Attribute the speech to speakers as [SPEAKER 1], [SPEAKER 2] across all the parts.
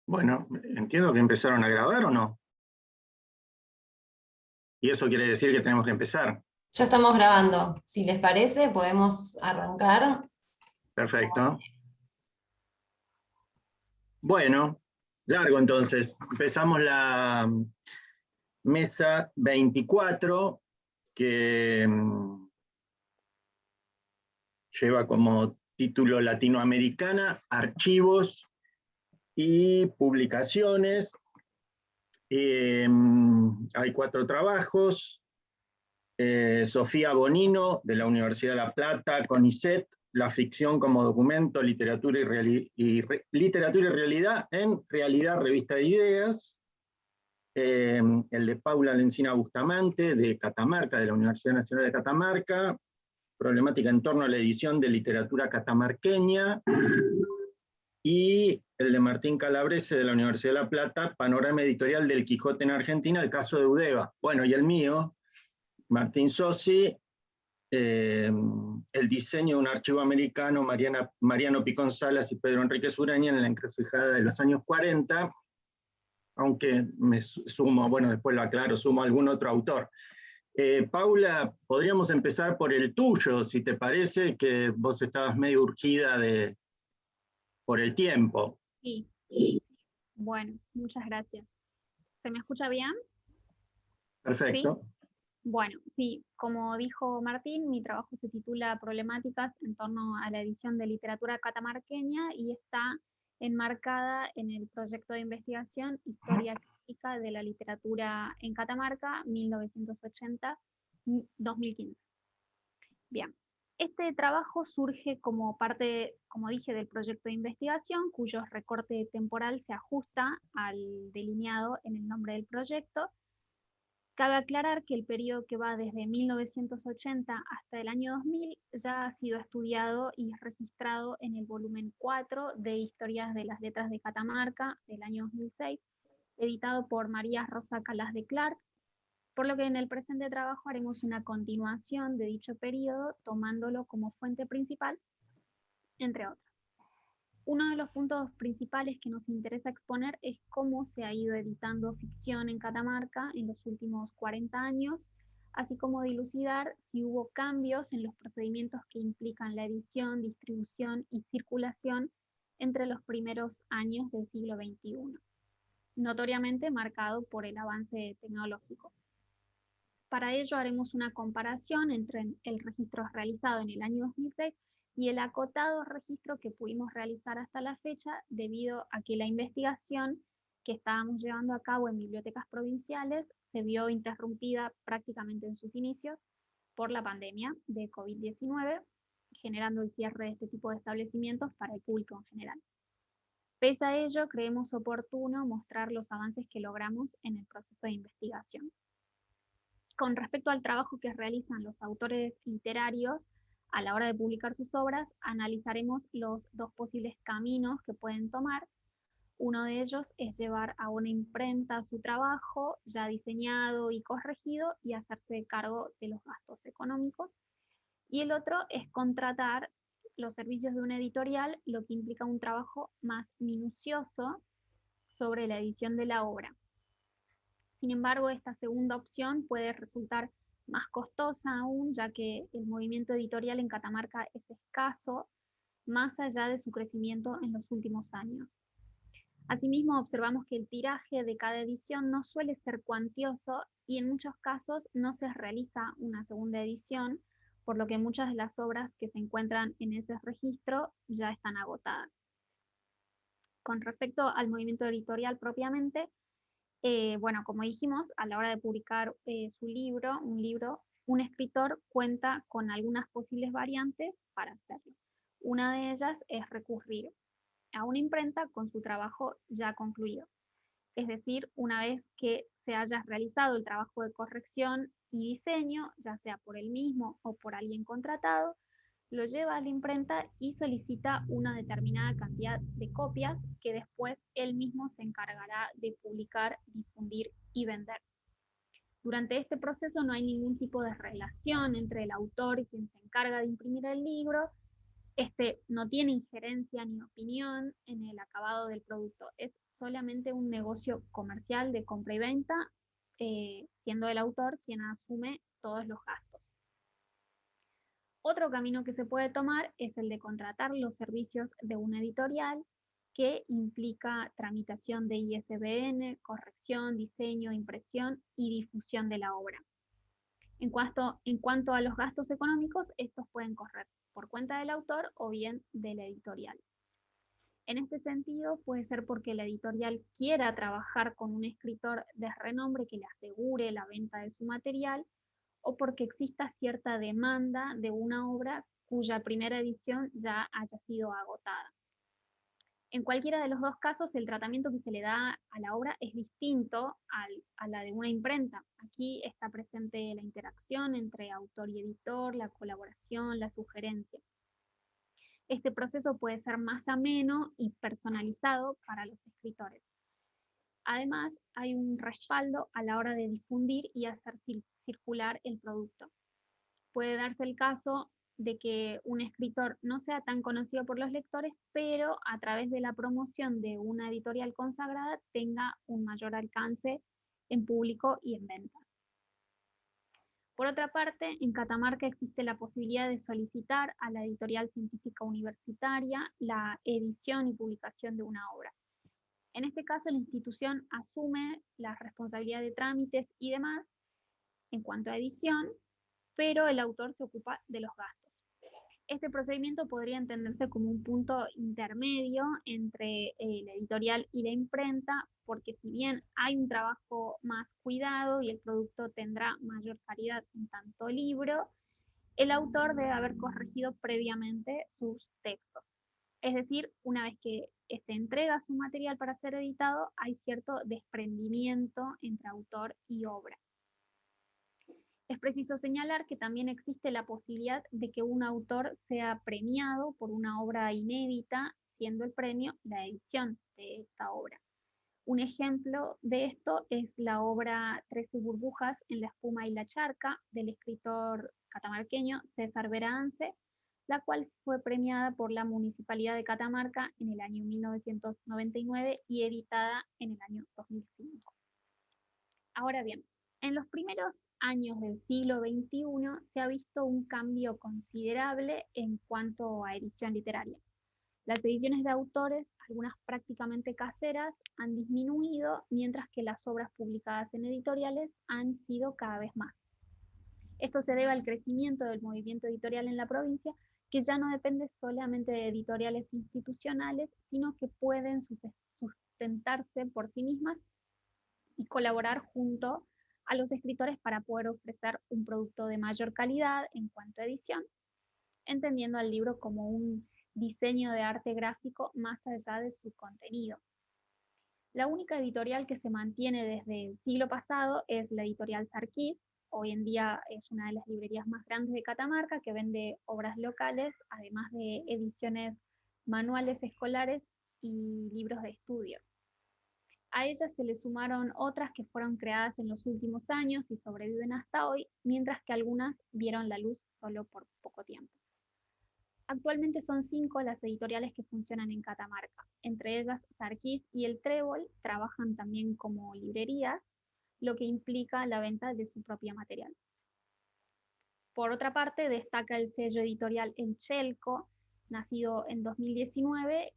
[SPEAKER 1] Bueno, entiendo que empezaron a grabar o no. Y eso quiere decir que tenemos que empezar.
[SPEAKER 2] Ya estamos grabando. Si les parece, podemos arrancar.
[SPEAKER 1] Perfecto. Bueno, largo entonces. Empezamos la mesa 24, que lleva como título Latinoamericana, Archivos y Publicaciones. Hay 4 trabajos. Sofía Bonino, de la Universidad de La Plata, CONICET, La ficción como documento, literatura literatura y realidad en Realidad, Revista de Ideas. El de Paula Lencina Bustamante, de Catamarca, de la Universidad Nacional de Catamarca, problemática en torno a la edición de literatura catamarqueña. Y el de Martín Calabrese, de la Universidad de La Plata, panorama editorial del Quijote en Argentina, el caso de Eudeva. Bueno, y el mío, Martín Sossi, el diseño de un archivo americano, Mariano Picón Salas y Pedro Enríquez Uraña en la encrucijada de los años 40, aunque me sumo, bueno, después lo aclaro, sumo a algún otro autor. Paula, podríamos empezar por el tuyo, si te parece, que vos estabas medio urgida por el tiempo.
[SPEAKER 3] Sí, bueno, muchas gracias. ¿Se me escucha bien?
[SPEAKER 1] Perfecto.
[SPEAKER 3] ¿Sí? Bueno, sí, como dijo Martín, mi trabajo se titula Problemáticas en torno a la edición de literatura catamarqueña y está enmarcada en el proyecto de investigación Historia Crítica de la Literatura en Catamarca, 1980-2015. Bien, este trabajo surge como parte, como dije, del proyecto de investigación, cuyo recorte temporal se ajusta al delineado en el nombre del proyecto. Cabe aclarar que el periodo que va desde 1980 hasta el año 2000 ya ha sido estudiado y registrado en el volumen 4 de Historias de las Letras de Catamarca del año 2006, editado por María Rosa Calas de Clark, por lo que en el presente trabajo haremos una continuación de dicho periodo, tomándolo como fuente principal, entre otras. Uno de los puntos principales que nos interesa exponer es cómo se ha ido editando ficción en Catamarca en los últimos 40 años, así como dilucidar si hubo cambios en los procedimientos que implican la edición, distribución y circulación entre los primeros años del siglo XXI, notoriamente marcado por el avance tecnológico. Para ello haremos una comparación entre el registro realizado en el año 2006 y el acotado registro que pudimos realizar hasta la fecha, debido a que la investigación que estábamos llevando a cabo en bibliotecas provinciales se vio interrumpida prácticamente en sus inicios por la pandemia de COVID-19, generando el cierre de este tipo de establecimientos para el público en general. Pese a ello, creemos oportuno mostrar los avances que logramos en el proceso de investigación. Con respecto al trabajo que realizan los autores literarios a la hora de publicar sus obras, analizaremos los 2 posibles caminos que pueden tomar. Uno de ellos es llevar a una imprenta su trabajo ya diseñado y corregido y hacerse cargo de los gastos económicos. Y el otro es contratar los servicios de una editorial, lo que implica un trabajo más minucioso sobre la edición de la obra. Sin embargo, esta segunda opción puede resultar más costosa aún, ya que el movimiento editorial en Catamarca es escaso, más allá de su crecimiento en los últimos años. Asimismo, observamos que el tiraje de cada edición no suele ser cuantioso y en muchos casos no se realiza una segunda edición, por lo que muchas de las obras que se encuentran en ese registro ya están agotadas. Con respecto al movimiento editorial propiamente, bueno, como dijimos, a la hora de publicar un escritor cuenta con algunas posibles variantes para hacerlo. Una de ellas es recurrir a una imprenta con su trabajo ya concluido. Es decir, una vez que se haya realizado el trabajo de corrección y diseño, ya sea por él mismo o por alguien contratado, lo lleva a la imprenta y solicita una determinada cantidad de copias que después él mismo se encargará de publicar, difundir y vender. Durante este proceso no hay ningún tipo de relación entre el autor y quien se encarga de imprimir el libro. Este no tiene injerencia ni opinión en el acabado del producto, es solamente un negocio comercial de compra y venta, siendo el autor quien asume todos los gastos. Otro camino que se puede tomar es el de contratar los servicios de una editorial, que implica tramitación de ISBN, corrección, diseño, impresión y difusión de la obra. En cuanto a los gastos económicos, estos pueden correr por cuenta del autor o bien de la editorial. En este sentido, puede ser porque la editorial quiera trabajar con un escritor de renombre que le asegure la venta de su material, o porque exista cierta demanda de una obra cuya primera edición ya haya sido agotada. En cualquiera de los dos casos, el tratamiento que se le da a la obra es distinto a la de una imprenta. Aquí está presente la interacción entre autor y editor, la colaboración, la sugerencia. Este proceso puede ser más ameno y personalizado para los escritores. Además, hay un respaldo a la hora de difundir y hacer circular el producto. Puede darse el caso de que un escritor no sea tan conocido por los lectores, pero a través de la promoción de una editorial consagrada tenga un mayor alcance en público y en ventas. Por otra parte, en Catamarca existe la posibilidad de solicitar a la editorial científica universitaria la edición y publicación de una obra. En este caso, la institución asume la responsabilidad de trámites y demás en cuanto a edición, pero el autor se ocupa de los gastos. Este procedimiento podría entenderse como un punto intermedio entre la editorial y la imprenta, porque si bien hay un trabajo más cuidado y el producto tendrá mayor calidad en tanto libro, el autor debe haber corregido previamente sus textos. Es decir, una vez que entrega su material para ser editado, hay cierto desprendimiento entre autor y obra. Es preciso señalar que también existe la posibilidad de que un autor sea premiado por una obra inédita, siendo el premio la edición de esta obra. Un ejemplo de esto es la obra 13 burbujas en la espuma y la charca, del escritor catamarqueño César Berahance, la cual fue premiada por la Municipalidad de Catamarca en el año 1999 y editada en el año 2005. Ahora bien, en los primeros años del siglo XXI se ha visto un cambio considerable en cuanto a edición literaria. Las ediciones de autores, algunas prácticamente caseras, han disminuido, mientras que las obras publicadas en editoriales han sido cada vez más. Esto se debe al crecimiento del movimiento editorial en la provincia, que ya no depende solamente de editoriales institucionales, sino que pueden sustentarse por sí mismas y colaborar junto a los escritores para poder ofrecer un producto de mayor calidad en cuanto a edición, entendiendo al libro como un diseño de arte gráfico más allá de su contenido. La única editorial que se mantiene desde el siglo pasado es la editorial Sarquís. Hoy en día es una de las librerías más grandes de Catamarca, que vende obras locales, además de ediciones manuales escolares y libros de estudio. A ellas se le sumaron otras que fueron creadas en los últimos años y sobreviven hasta hoy, mientras que algunas vieron la luz solo por poco tiempo. Actualmente son 5 las editoriales que funcionan en Catamarca. Entre ellas, Sarquís y El Trébol trabajan también como librerías, lo que implica la venta de su propio material. Por otra parte, destaca el sello editorial El Chelco, nacido en 2019,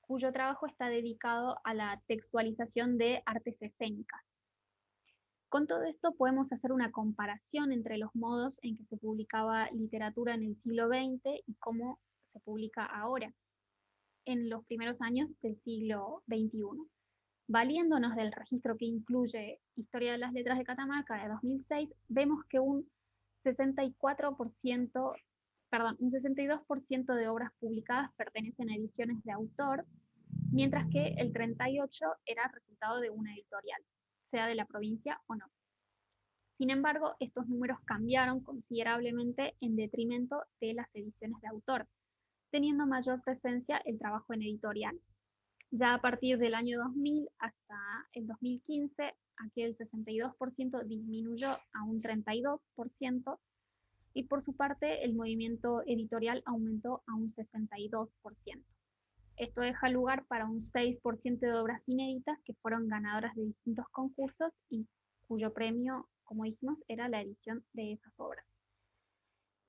[SPEAKER 3] cuyo trabajo está dedicado a la textualización de artes escénicas. Con todo esto podemos hacer una comparación entre los modos en que se publicaba literatura en el siglo XX y cómo se publica ahora, en los primeros años del siglo XXI. Valiéndonos del registro que incluye Historia de las Letras de Catamarca de 2006, vemos que un 62% de obras publicadas pertenecen a ediciones de autor, mientras que el 38% era resultado de una editorial, sea de la provincia o no. Sin embargo, estos números cambiaron considerablemente en detrimento de las ediciones de autor, teniendo mayor presencia el trabajo en editoriales. Ya a partir del año 2000 hasta el 2015, aquel 62% disminuyó a un 32%, y por su parte el movimiento editorial aumentó a un 62%. Esto deja lugar para un 6% de obras inéditas que fueron ganadoras de distintos concursos y cuyo premio, como dijimos, era la edición de esas obras.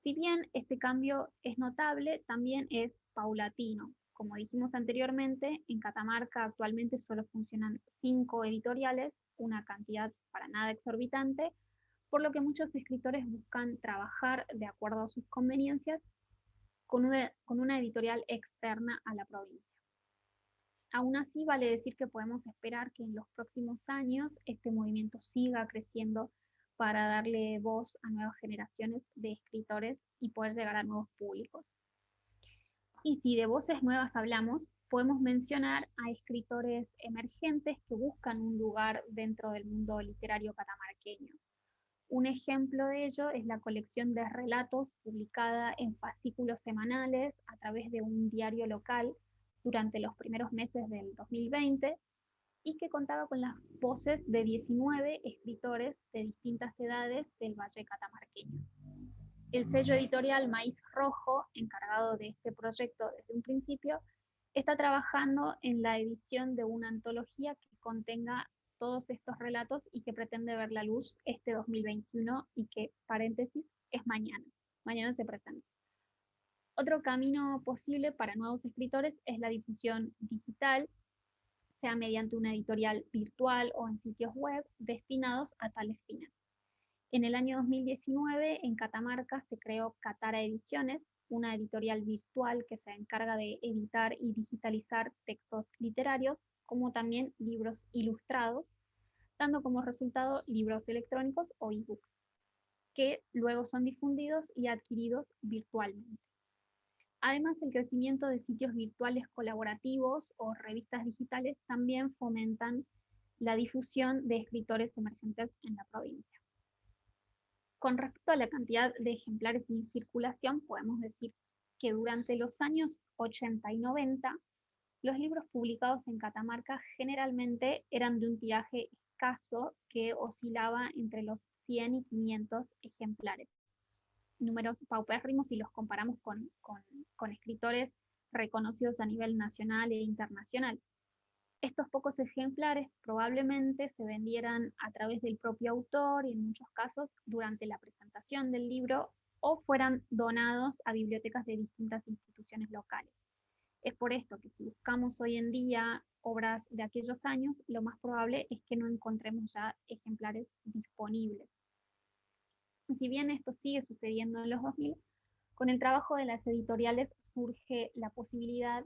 [SPEAKER 3] Si bien este cambio es notable, también es paulatino. Como dijimos anteriormente, en Catamarca actualmente solo funcionan 5 editoriales, una cantidad para nada exorbitante, por lo que muchos escritores buscan trabajar de acuerdo a sus conveniencias con una editorial externa a la provincia. Aún así, vale decir que podemos esperar que en los próximos años este movimiento siga creciendo para darle voz a nuevas generaciones de escritores y poder llegar a nuevos públicos. Y si de voces nuevas hablamos, podemos mencionar a escritores emergentes que buscan un lugar dentro del mundo literario catamarqueño. Un ejemplo de ello es la colección de relatos publicada en fascículos semanales a través de un diario local durante los primeros meses del 2020 y que contaba con las voces de 19 escritores de distintas edades del Valle Catamarqueño. El sello editorial Maíz Rojo, encargado de este proyecto desde un principio, está trabajando en la edición de una antología que contenga todos estos relatos y que pretende ver la luz este 2021 y que, paréntesis, es mañana. Mañana se presenta. Otro camino posible para nuevos escritores es la difusión digital, sea mediante una editorial virtual o en sitios web destinados a tales fines. En el año 2019, en Catamarca se creó Catara Ediciones, una editorial virtual que se encarga de editar y digitalizar textos literarios, como también libros ilustrados, dando como resultado libros electrónicos o ebooks, que luego son difundidos y adquiridos virtualmente. Además, el crecimiento de sitios virtuales colaborativos o revistas digitales también fomentan la difusión de escritores emergentes en la provincia. Con respecto a la cantidad de ejemplares en circulación, podemos decir que durante los años 80 y 90, los libros publicados en Catamarca generalmente eran de un tiraje escaso que oscilaba entre los 100 y 500 ejemplares. Números paupérrimos si los comparamos con escritores reconocidos a nivel nacional e internacional. Estos pocos ejemplares probablemente se vendieran a través del propio autor y en muchos casos durante la presentación del libro o fueran donados a bibliotecas de distintas instituciones locales. Es por esto que si buscamos hoy en día obras de aquellos años, lo más probable es que no encontremos ya ejemplares disponibles. Si bien esto sigue sucediendo en los 2000, con el trabajo de las editoriales surge la posibilidad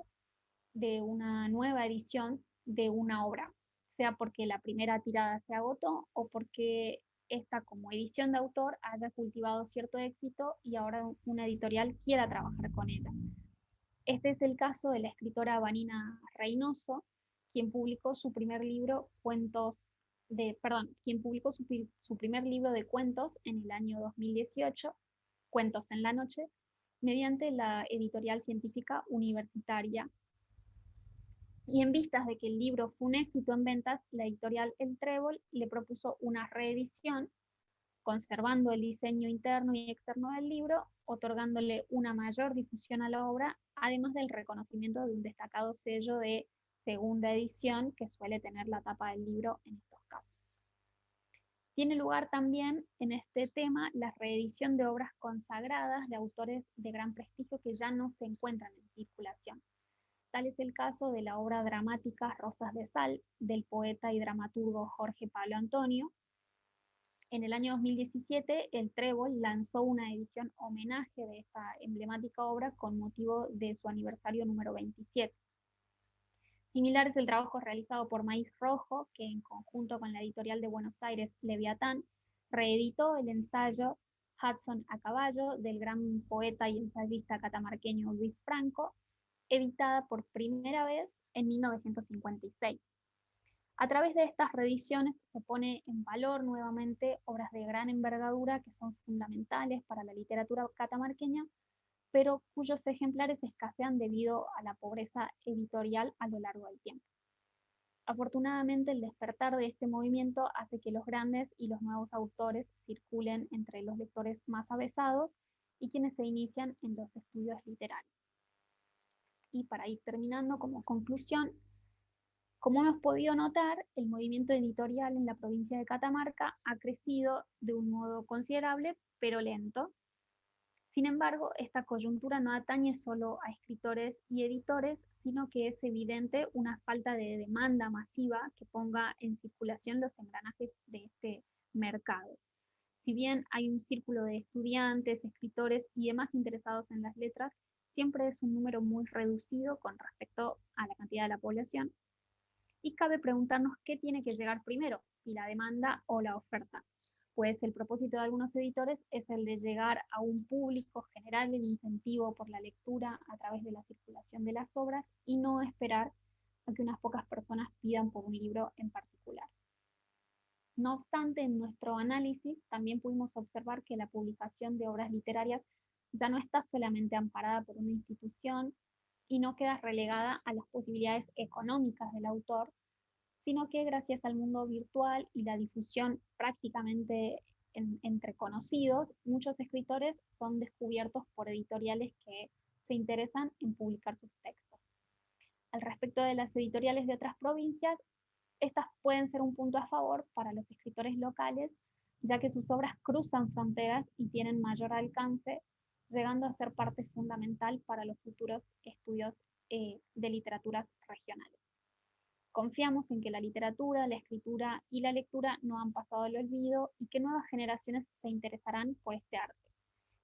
[SPEAKER 3] de una nueva edición de una obra, sea porque la primera tirada se agotó o porque esta como edición de autor haya cultivado cierto éxito y ahora una editorial quiera trabajar con ella. Este es el caso de la escritora Vanina Reynoso, quien publicó su primer libro su primer libro de cuentos en el año 2018, Cuentos en la Noche, mediante la editorial científica universitaria. Y en vistas de que el libro fue un éxito en ventas, la editorial El Trébol le propuso una reedición, conservando el diseño interno y externo del libro, otorgándole una mayor difusión a la obra, además del reconocimiento de un destacado sello de segunda edición que suele tener la tapa del libro en estos casos. Tiene lugar también en este tema la reedición de obras consagradas de autores de gran prestigio que ya no se encuentran en circulación. Tal es el caso de la obra dramática Rosas de Sal, del poeta y dramaturgo Jorge Pablo Antonio. En el año 2017, el Trébol lanzó una edición homenaje de esta emblemática obra con motivo de su aniversario número 27. Similar es el trabajo realizado por Maíz Rojo, que en conjunto con la editorial de Buenos Aires, Leviatán, reeditó el ensayo Hudson a caballo del gran poeta y ensayista catamarqueño Luis Franco, editada por primera vez en 1956. A través de estas reediciones se pone en valor nuevamente obras de gran envergadura que son fundamentales para la literatura catamarqueña, pero cuyos ejemplares escasean debido a la pobreza editorial a lo largo del tiempo. Afortunadamente, el despertar de este movimiento hace que los grandes y los nuevos autores circulen entre los lectores más avesados y quienes se inician en los estudios literarios. Y para ir terminando, como conclusión, como hemos podido notar, el movimiento editorial en la provincia de Catamarca ha crecido de un modo considerable, pero lento. Sin embargo, esta coyuntura no atañe solo a escritores y editores, sino que es evidente una falta de demanda masiva que ponga en circulación los engranajes de este mercado. Si bien hay un círculo de estudiantes, escritores y demás interesados en las letras, siempre es un número muy reducido con respecto a la cantidad de la población. Y cabe preguntarnos qué tiene que llegar primero, si la demanda o la oferta. Pues el propósito de algunos editores es el de llegar a un público general del incentivo por la lectura a través de la circulación de las obras y no esperar a que unas pocas personas pidan por un libro en particular. No obstante, en nuestro análisis también pudimos observar que la publicación de obras literarias ya no está solamente amparada por una institución y no queda relegada a las posibilidades económicas del autor, sino que gracias al mundo virtual y la difusión prácticamente entre conocidos, muchos escritores son descubiertos por editoriales que se interesan en publicar sus textos. Al respecto de las editoriales de otras provincias, estas pueden ser un punto a favor para los escritores locales, ya que sus obras cruzan fronteras y tienen mayor alcance, llegando a ser parte fundamental para los futuros estudios de literaturas regionales. Confiamos en que la literatura, la escritura y la lectura no han pasado al olvido y que nuevas generaciones se interesarán por este arte.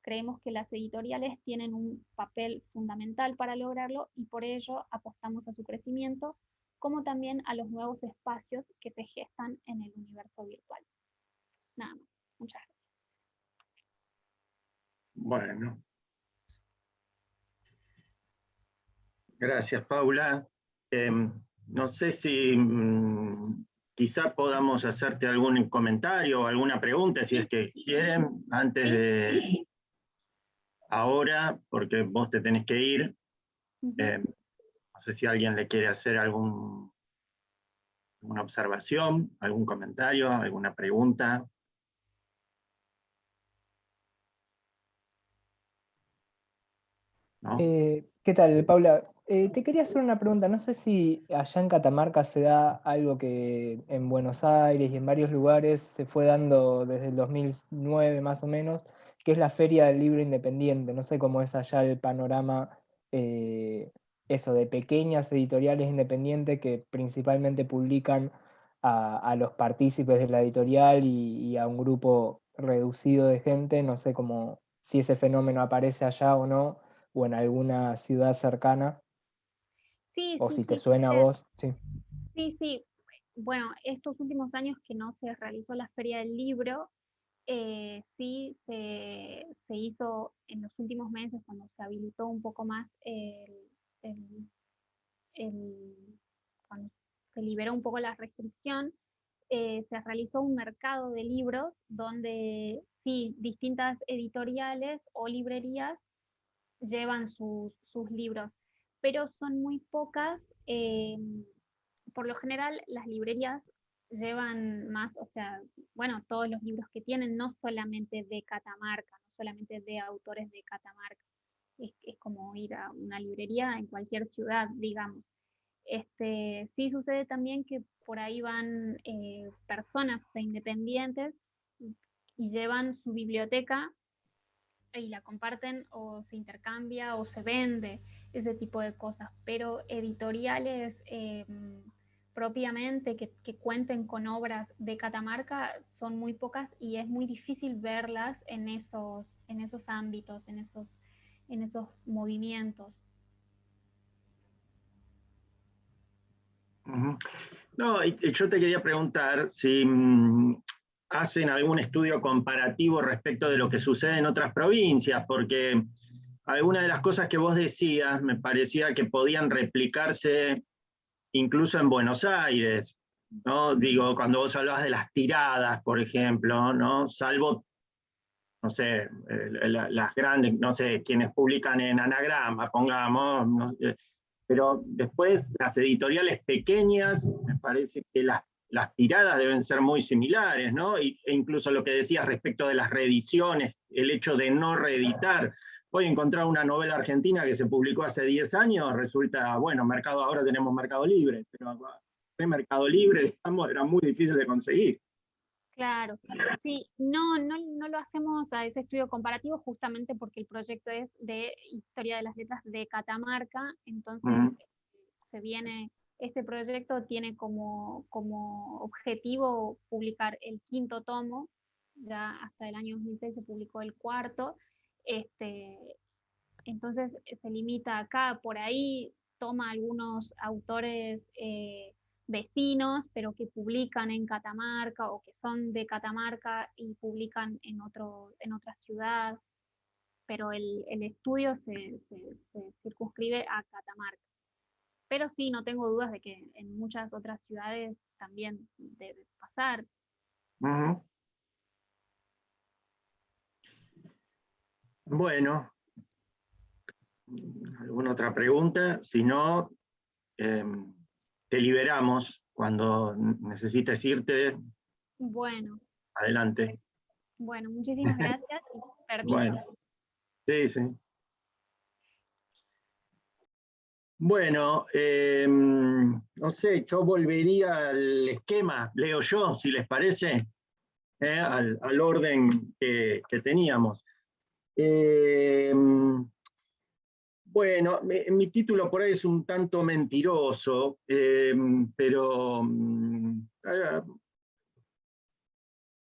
[SPEAKER 3] Creemos que las editoriales tienen un papel fundamental para lograrlo y por ello apostamos a su crecimiento, como también a los nuevos espacios que se gestan en el universo virtual. Nada más. Muchas gracias.
[SPEAKER 1] Bueno. Gracias, Paula. No sé si quizá podamos hacerte algún comentario o alguna pregunta, si es que quieren, antes de ahora, porque vos te tenés que ir. No sé si alguien le quiere hacer alguna observación, algún comentario, alguna pregunta. ¿No?
[SPEAKER 4] ¿Qué tal, Paula? Te quería hacer una pregunta. No sé si allá en Catamarca se da algo que en Buenos Aires y en varios lugares se fue dando desde el 2009 más o menos, que es la Feria del Libro Independiente. No sé cómo es allá el panorama, eso, de pequeñas editoriales independientes que principalmente publican a los partícipes de la editorial y a un grupo reducido de gente. No sé cómo, si ese fenómeno aparece allá o no, o en alguna ciudad cercana,
[SPEAKER 3] Sí,
[SPEAKER 4] o
[SPEAKER 3] sí,
[SPEAKER 4] si te
[SPEAKER 3] sí.
[SPEAKER 4] suena a vos. Sí.
[SPEAKER 3] Sí, sí. Bueno, estos últimos años que no se realizó la Feria del Libro, sí se hizo en los últimos meses, cuando se habilitó un poco más el- cuando se liberó un poco la restricción, se realizó un mercado de libros donde sí, distintas editoriales o librerías llevan sus libros, pero son muy pocas. Por lo general, las librerías llevan más, o sea, bueno, todos los libros que tienen, no solamente de Catamarca, no solamente de autores de Catamarca. Es como ir a una librería en cualquier ciudad, digamos. Sí sucede también que por ahí van personas independientes y llevan su biblioteca y la comparten o se intercambia o se vende, ese tipo de cosas, pero editoriales propiamente que cuenten con obras de Catamarca son muy pocas y es muy difícil verlas en esos ámbitos, en esos movimientos.
[SPEAKER 1] No, y yo te quería preguntar si hacen algún estudio comparativo respecto de lo que sucede en otras provincias, porque algunas de las cosas que vos decías me parecía que podían replicarse incluso en Buenos Aires, ¿no? Digo, cuando vos hablabas de las tiradas, por ejemplo, ¿no? Salvo, no sé, las grandes, no sé, quienes publican en Anagrama, pongamos, ¿no? Pero después las editoriales pequeñas, me parece que las tiradas deben ser muy similares, ¿no? E incluso lo que decías respecto de las reediciones, el hecho de no reeditar, hoy encontrar una novela argentina que se publicó hace 10 años, resulta, bueno, ahora tenemos Mercado Libre, pero el Mercado Libre, digamos, era muy difícil de conseguir.
[SPEAKER 3] Claro, sí, no lo hacemos a ese estudio comparativo justamente porque el proyecto es de Historia de las Letras de Catamarca, entonces este proyecto tiene como objetivo publicar el 5º tomo, ya hasta el año 2006 se publicó el 4º, entonces se limita acá, por ahí toma algunos autores vecinos, pero que publican en Catamarca o que son de Catamarca y publican en otra ciudad, pero el estudio se circunscribe a Catamarca. Pero sí, no tengo dudas de que en muchas otras ciudades también debe pasar.
[SPEAKER 1] Bueno, ¿alguna otra pregunta? Si no, te liberamos cuando necesites irte.
[SPEAKER 3] Bueno.
[SPEAKER 1] Adelante.
[SPEAKER 3] Bueno, muchísimas gracias y permiso.
[SPEAKER 1] Bueno, sí, sí. Bueno, no sé, yo volvería al esquema, leo yo, si les parece, al orden que teníamos. Bueno, mi título por ahí es un tanto mentiroso, pero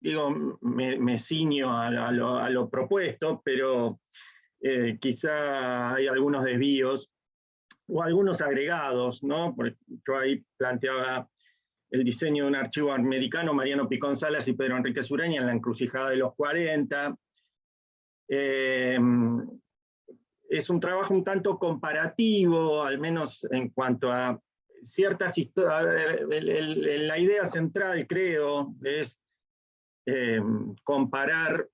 [SPEAKER 1] digo, me ciño a lo propuesto, pero quizá hay algunos desvíos o algunos agregados, ¿no? Porque yo ahí planteaba el diseño de un archivo americano, Mariano Picón Salas y Pedro Enríquez Ureña en la encrucijada de los 40. Es un trabajo un tanto comparativo, al menos en cuanto a ciertas historias. La idea central, creo, es comparar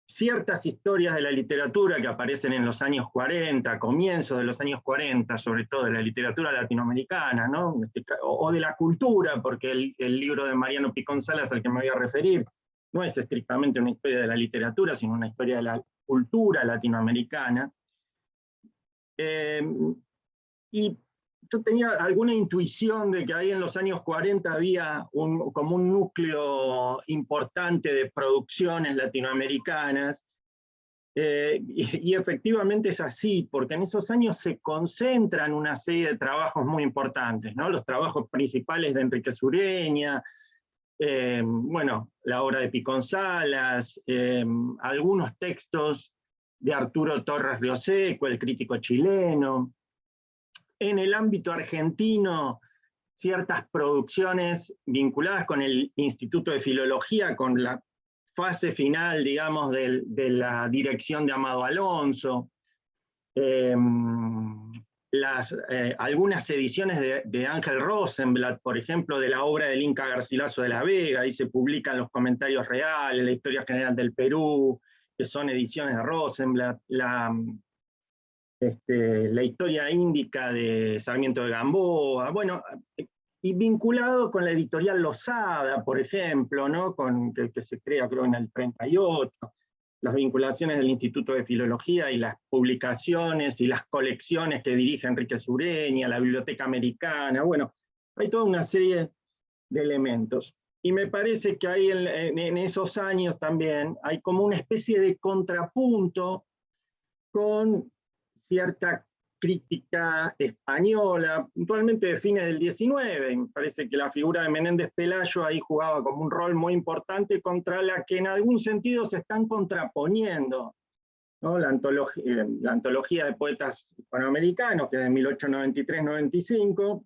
[SPEAKER 1] ciertas historias de la literatura que aparecen en los años 40, comienzos de los años 40, sobre todo de la literatura latinoamericana, ¿no? O de la cultura, porque el libro de Mariano Picón Salas al que me voy a referir no es estrictamente una historia de la literatura, sino una historia de la cultura latinoamericana. Y yo tenía alguna intuición de que ahí en los años 40 había como un núcleo importante de producciones latinoamericanas, y efectivamente es así, porque en esos años se concentran una serie de trabajos muy importantes, ¿no? Los trabajos principales de Enríquez Ureña, bueno, la obra de Picón Salas, algunos textos de Arturo Torres Rioseco, el crítico chileno. En el ámbito argentino, ciertas producciones vinculadas con el Instituto de Filología, con la fase final, digamos, de la dirección de Amado Alonso, algunas ediciones de Ángel Rosenblatt, por ejemplo, de la obra del Inca Garcilaso de la Vega, ahí se publican los comentarios reales, la historia general del Perú, que son ediciones de Rosenblatt, la historia índica de Sarmiento de Gamboa, bueno, y vinculado con la editorial Losada, por ejemplo, ¿no? Que se crea creo en el 38, las vinculaciones del Instituto de Filología y las publicaciones y las colecciones que dirige Enríquez Ureña, la Biblioteca Americana, bueno, hay toda una serie de elementos. Y me parece que ahí en esos años también hay como una especie de contrapunto con cierta crítica española, puntualmente de fines del 19. Me parece que la figura de Menéndez Pelayo ahí jugaba como un rol muy importante contra la que en algún sentido se están contraponiendo, ¿no? La antología de poetas hispanoamericanos, que es de 1893-95,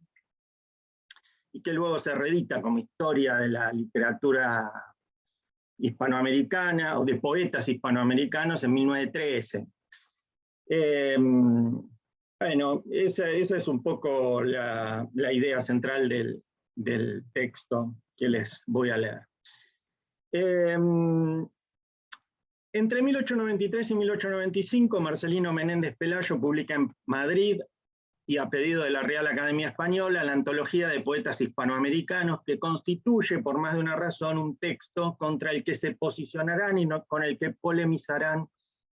[SPEAKER 1] y que luego se reedita como historia de la literatura hispanoamericana, o de poetas hispanoamericanos en 1913. Bueno, esa es un poco la idea central del texto que les voy a leer. Entre 1893 y 1895, Marcelino Menéndez Pelayo publica en Madrid, y a pedido de la Real Academia Española, la antología de poetas hispanoamericanos, que constituye, por más de una razón, un texto contra el que se posicionarán y con el que polemizarán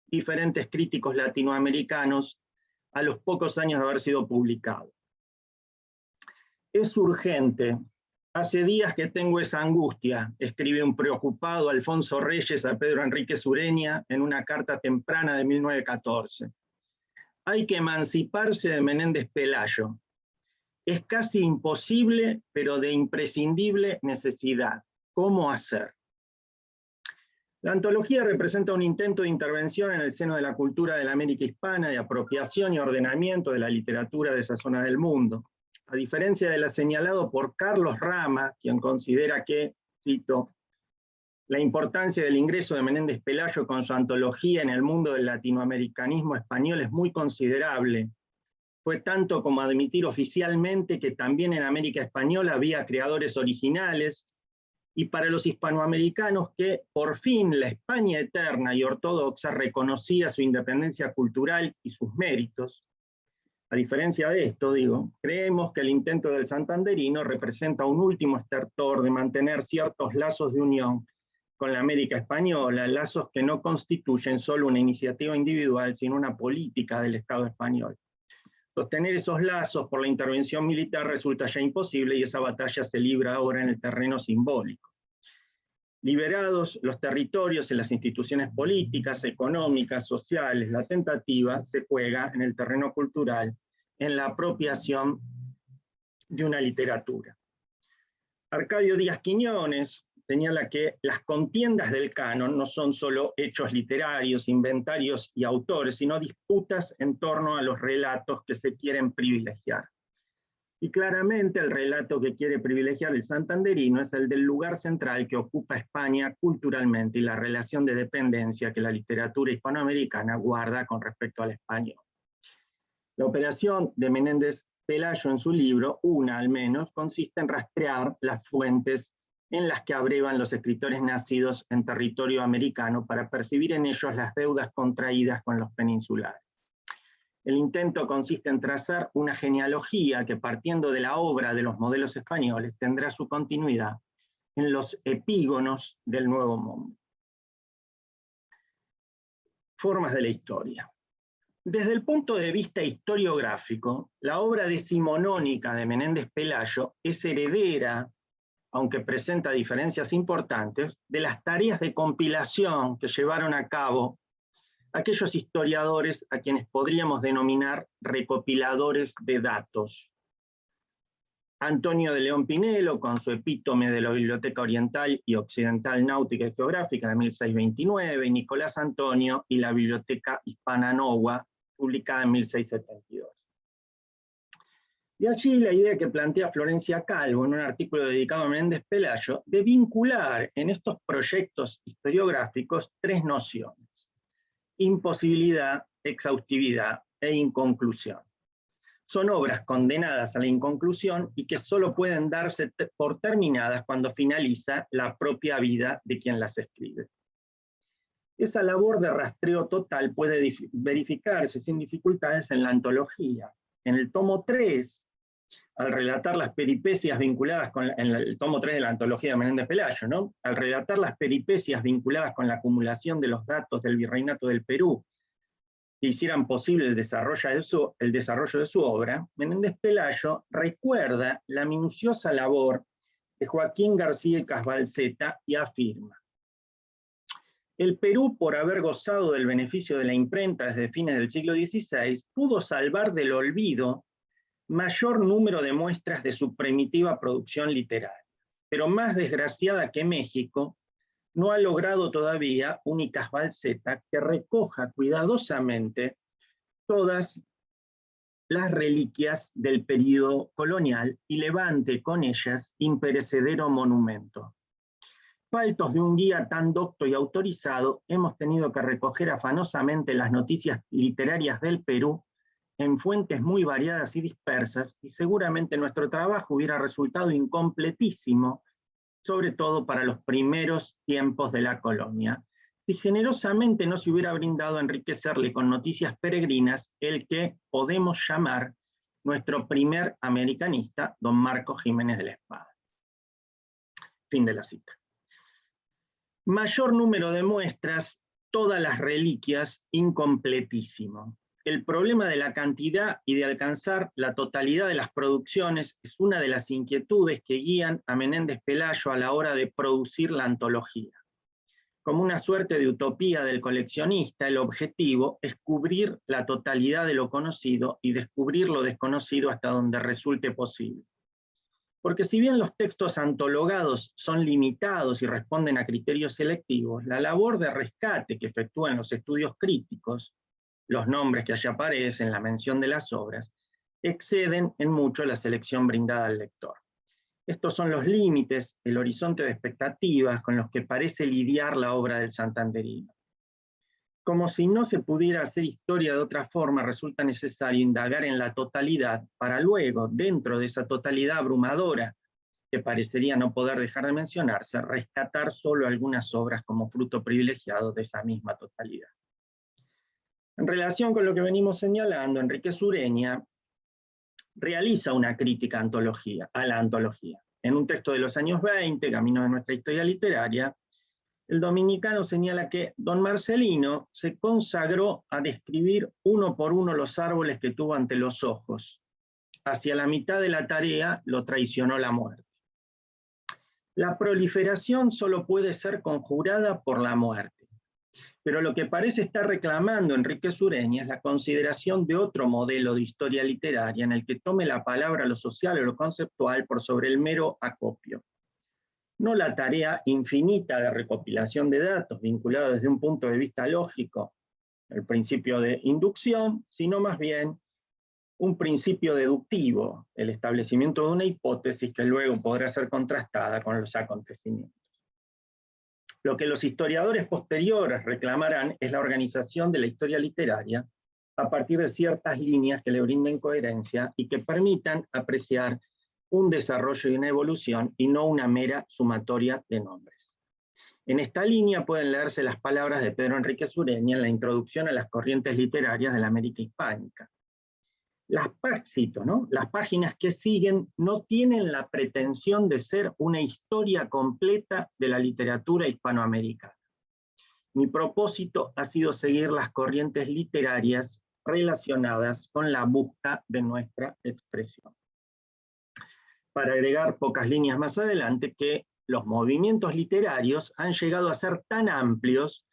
[SPEAKER 1] diferentes críticos latinoamericanos a los pocos años de haber sido publicado. Es urgente. Hace días que tengo esa angustia, escribe un preocupado Alfonso Reyes a Pedro Enríquez Ureña en una carta temprana de 1914. Hay que emanciparse de Menéndez Pelayo. Es casi imposible, pero de imprescindible necesidad. ¿Cómo hacer? La antología representa un intento de intervención en el seno de la cultura de la América hispana, de apropiación y ordenamiento de la literatura de esa zona del mundo. A diferencia de lo señalado por Carlos Rama, quien considera que, cito, la importancia del ingreso de Menéndez Pelayo con su antología en el mundo del latinoamericanismo español es muy considerable. Fue tanto como admitir oficialmente que también en América Española había creadores originales, y para los hispanoamericanos que por fin la España eterna y ortodoxa reconocía su independencia cultural y sus méritos. A diferencia de esto, creemos que el intento del santanderino representa un último estertor de mantener ciertos lazos de unión con la América española, lazos que no constituyen solo una iniciativa individual, sino una política del Estado español. Sostener esos lazos por la intervención militar resulta ya imposible y esa batalla se libra ahora en el terreno simbólico. Liberados los territorios en las instituciones políticas, económicas, sociales, la tentativa se juega en el terreno cultural, en la apropiación de una literatura. Arcadio Díaz Quiñones señala que las contiendas del canon no son solo hechos literarios, inventarios y autores, sino disputas en torno a los relatos que se quieren privilegiar. Y claramente el relato que quiere privilegiar el santanderino es el del lugar central que ocupa España culturalmente y la relación de dependencia que la literatura hispanoamericana guarda con respecto al español. La operación de Menéndez Pelayo en su libro, una al menos, consiste en rastrear las fuentes en las que abrevan los escritores nacidos en territorio americano para percibir en ellos las deudas contraídas con los peninsulares. El intento consiste en trazar una genealogía que, partiendo de la obra de los modelos españoles, tendrá su continuidad en los epígonos del Nuevo Mundo. Formas de la historia. Desde el punto de vista historiográfico, la obra decimonónica de Menéndez Pelayo es heredera, aunque presenta diferencias importantes, de las tareas de compilación que llevaron a cabo aquellos historiadores a quienes podríamos denominar recopiladores de datos. Antonio de León Pinelo, con su epítome de la Biblioteca Oriental y Occidental Náutica y Geográfica de 1629, y Nicolás Antonio y la Biblioteca Hispana Nogua, publicada en 1672. De allí la idea que plantea Florencia Calvo en un artículo dedicado a Menéndez Pelayo, de vincular en estos proyectos historiográficos tres nociones: imposibilidad, exhaustividad e inconclusión. Son obras condenadas a la inconclusión y que solo pueden darse por terminadas cuando finaliza la propia vida de quien las escribe. Esa labor de rastreo total puede verificarse sin dificultades en la antología. En el tomo 3, al relatar las peripecias vinculadas con, en el tomo 3 de la antología de Menéndez Pelayo, ¿no? Al relatar las peripecias vinculadas con la acumulación de los datos del Virreinato del Perú, que hicieran posible el desarrollo de su obra, Menéndez Pelayo recuerda la minuciosa labor de Joaquín García y Casbalceta y afirma: el Perú, por haber gozado del beneficio de la imprenta desde fines del siglo XVI, pudo salvar del olvido mayor número de muestras de su primitiva producción literaria, pero más desgraciada que México, no ha logrado todavía un Casbalceta que recoja cuidadosamente todas las reliquias del período colonial y levante con ellas imperecedero monumento. Faltos de un guía tan docto y autorizado, hemos tenido que recoger afanosamente las noticias literarias del Perú en fuentes muy variadas y dispersas, y seguramente nuestro trabajo hubiera resultado incompletísimo, sobre todo para los primeros tiempos de la colonia, si generosamente no se hubiera brindado a enriquecerle con noticias peregrinas el que podemos llamar nuestro primer americanista, don Marcos Jiménez de la Espada. Fin de la cita. Mayor número de muestras todas las reliquias, incompletísimo. El problema de la cantidad y de alcanzar la totalidad de las producciones es una de las inquietudes que guían a Menéndez Pelayo a la hora de producir la antología. Como una suerte de utopía del coleccionista, el objetivo es cubrir la totalidad de lo conocido y descubrir lo desconocido hasta donde resulte posible. Porque si bien los textos antologados son limitados y responden a criterios selectivos, la labor de rescate que efectúan los estudios críticos, los nombres que allí aparecen, la mención de las obras, exceden en mucho la selección brindada al lector. Estos son los límites, el horizonte de expectativas con los que parece lidiar la obra del santanderino. Como si no se pudiera hacer historia de otra forma, resulta necesario indagar en la totalidad para luego, dentro de esa totalidad abrumadora, que parecería no poder dejar de mencionarse, rescatar solo algunas obras como fruto privilegiado de esa misma totalidad. En relación con lo que venimos señalando, Enrique Sureña realiza una crítica a la antología. En un texto de los años 20, Camino de nuestra historia literaria, el dominicano señala que don Marcelino se consagró a describir uno por uno los árboles que tuvo ante los ojos. Hacia la mitad de la tarea lo traicionó la muerte. La proliferación solo puede ser conjurada por la muerte. Pero lo que parece estar reclamando Enrique Sureña es la consideración de otro modelo de historia literaria en el que tome la palabra lo social o lo conceptual por sobre el mero acopio. No la tarea infinita de recopilación de datos vinculada desde un punto de vista lógico, el principio de inducción, sino más bien un principio deductivo, el establecimiento de una hipótesis que luego podrá ser contrastada con los acontecimientos. Lo que los historiadores posteriores reclamarán es la organización de la historia literaria a partir de ciertas líneas que le brinden coherencia y que permitan apreciar un desarrollo y una evolución y no una mera sumatoria de nombres. En esta línea pueden leerse las palabras de Pedro Enrique Sureña en la introducción a las corrientes literarias de la América hispánica. Las páginas que siguen no tienen la pretensión de ser una historia completa de la literatura hispanoamericana. Mi propósito ha sido seguir las corrientes literarias relacionadas con la búsqueda de nuestra expresión. Para agregar pocas líneas más adelante, que los movimientos literarios han llegado a ser tan amplios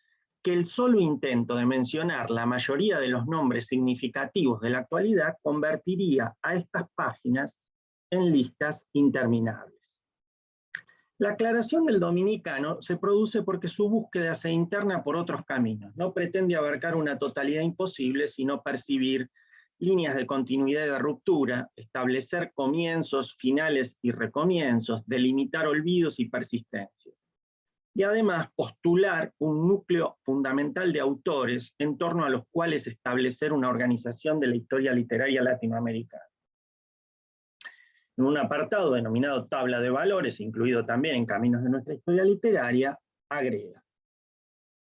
[SPEAKER 1] que el solo intento de mencionar la mayoría de los nombres significativos de la actualidad convertiría a estas páginas en listas interminables. La aclaración del dominicano se produce porque su búsqueda se interna por otros caminos. No pretende abarcar una totalidad imposible, sino percibir líneas de continuidad y de ruptura, establecer comienzos, finales y recomienzos, delimitar olvidos y persistencias. Y además postular un núcleo fundamental de autores en torno a los cuales establecer una organización de la historia literaria latinoamericana. En un apartado denominado Tabla de Valores, incluido también en Caminos de nuestra historia literaria, agrega: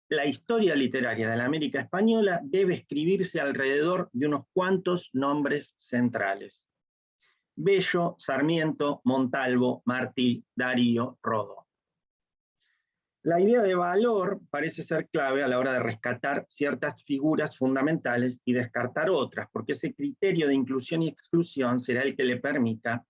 [SPEAKER 1] la historia literaria de la América española debe escribirse alrededor de unos cuantos nombres centrales: Bello, Sarmiento, Montalvo, Martí, Darío, Rodó. La idea de valor parece ser clave a la hora de rescatar ciertas figuras fundamentales y descartar otras, porque ese criterio de inclusión y exclusión será el que le permita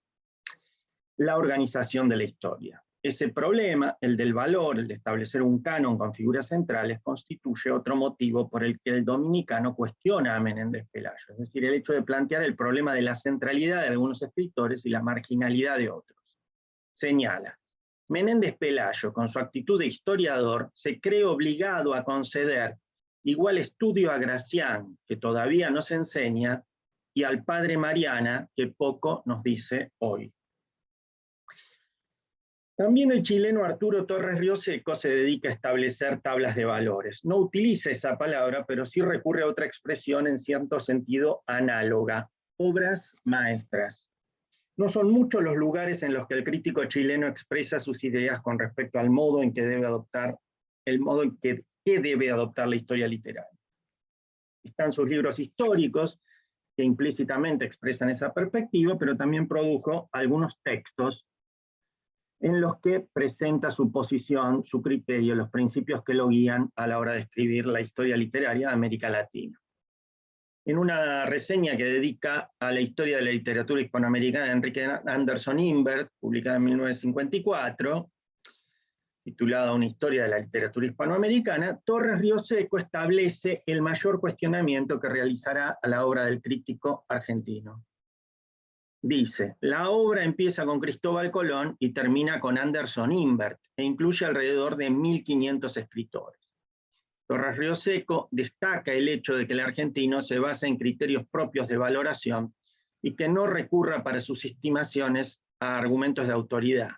[SPEAKER 1] la organización de la historia. Ese problema, el del valor, el de establecer un canon con figuras centrales, constituye otro motivo por el que el dominicano cuestiona a Menéndez Pelayo, es decir, el hecho de plantear el problema de la centralidad de algunos escritores y la marginalidad de otros. Señala: Menéndez Pelayo, con su actitud de historiador, se cree obligado a conceder igual estudio a Gracián, que todavía nos enseña, y al padre Mariana, que poco nos dice hoy. También el chileno Arturo Torres Rioseco se dedica a establecer tablas de valores. No utiliza esa palabra, pero sí recurre a otra expresión en cierto sentido análoga: obras maestras. No son muchos los lugares en los que el crítico chileno expresa sus ideas con respecto al modo en que debe adoptar, debe adoptar la historia literaria. Están sus libros históricos, que implícitamente expresan esa perspectiva, pero también produjo algunos textos en los que presenta su posición, su criterio, los principios que lo guían a la hora de escribir la historia literaria de América Latina. En una reseña que dedica a la historia de la literatura hispanoamericana de Enrique Anderson Imbert, publicada en 1954, titulada Una historia de la literatura hispanoamericana, Torres Rioseco establece el mayor cuestionamiento que realizará a la obra del crítico argentino. Dice, la obra empieza con Cristóbal Colón y termina con Anderson Imbert, e incluye alrededor de 1500 escritores. Torres Rioseco destaca el hecho de que el argentino se basa en criterios propios de valoración y que no recurra para sus estimaciones a argumentos de autoridad,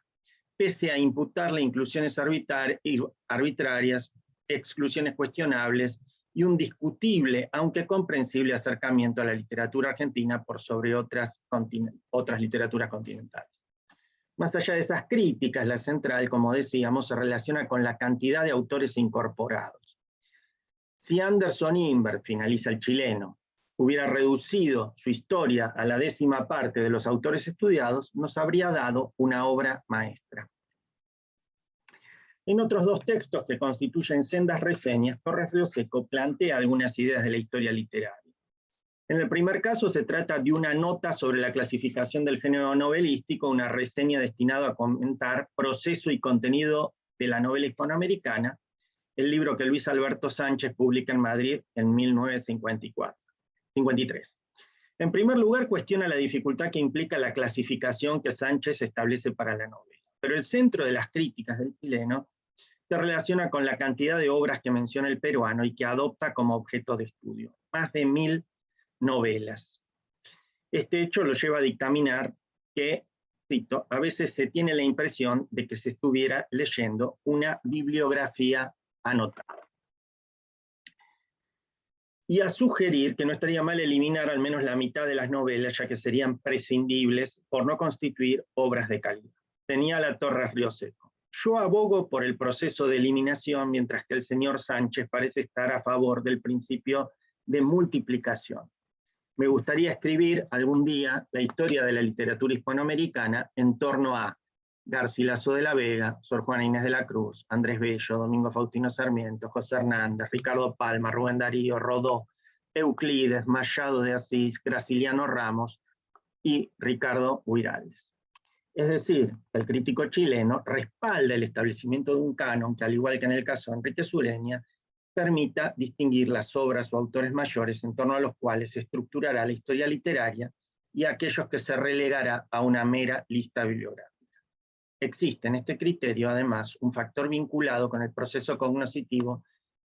[SPEAKER 1] pese a imputarle inclusiones arbitrarias, exclusiones cuestionables y un discutible, aunque comprensible, acercamiento a la literatura argentina por sobre otras literaturas continentales. Más allá de esas críticas, la central, como decíamos, se relaciona con la cantidad de autores incorporados. Si Anderson Imbert, finaliza el chileno, hubiera reducido su historia a la 10ª parte de los autores estudiados, nos habría dado una obra maestra. En otros 2 textos que constituyen sendas reseñas, Torres Rioseco plantea algunas ideas de la historia literaria. En el primer caso se trata de una nota sobre la clasificación del género novelístico, una reseña destinada a comentar proceso y contenido de la novela hispanoamericana, el libro que Luis Alberto Sánchez publica en Madrid en 1953. En primer lugar, cuestiona la dificultad que implica la clasificación que Sánchez establece para la novela. Pero el centro de las críticas del chileno se relaciona con la cantidad de obras que menciona el peruano y que adopta como objeto de estudio, más de 1000 novelas. Este hecho lo lleva a dictaminar que, cito, a veces se tiene la impresión de que se estuviera leyendo una bibliografía anotada. Y a sugerir que no estaría mal eliminar al menos la mitad de las novelas, ya que serían prescindibles por no constituir obras de calidad. Señala Torres Rioseco. Yo abogo por el proceso de eliminación, mientras que el señor Sánchez parece estar a favor del principio de multiplicación. Me gustaría escribir algún día la historia de la literatura hispanoamericana en torno a Garcilaso de la Vega, Sor Juana Inés de la Cruz, Andrés Bello, Domingo Faustino Sarmiento, José Hernández, Ricardo Palma, Rubén Darío, Rodó, Euclides, Machado de Asís, Graciliano Ramos y Ricardo Huiraldes. Es decir, el crítico chileno respalda el establecimiento de un canon que, al igual que en el caso de Enrique Sureña, permita distinguir las obras o autores mayores en torno a los cuales se estructurará la historia literaria y aquellos que se relegará a una mera lista bibliográfica. Existe en este criterio, además, un factor vinculado con el proceso cognoscitivo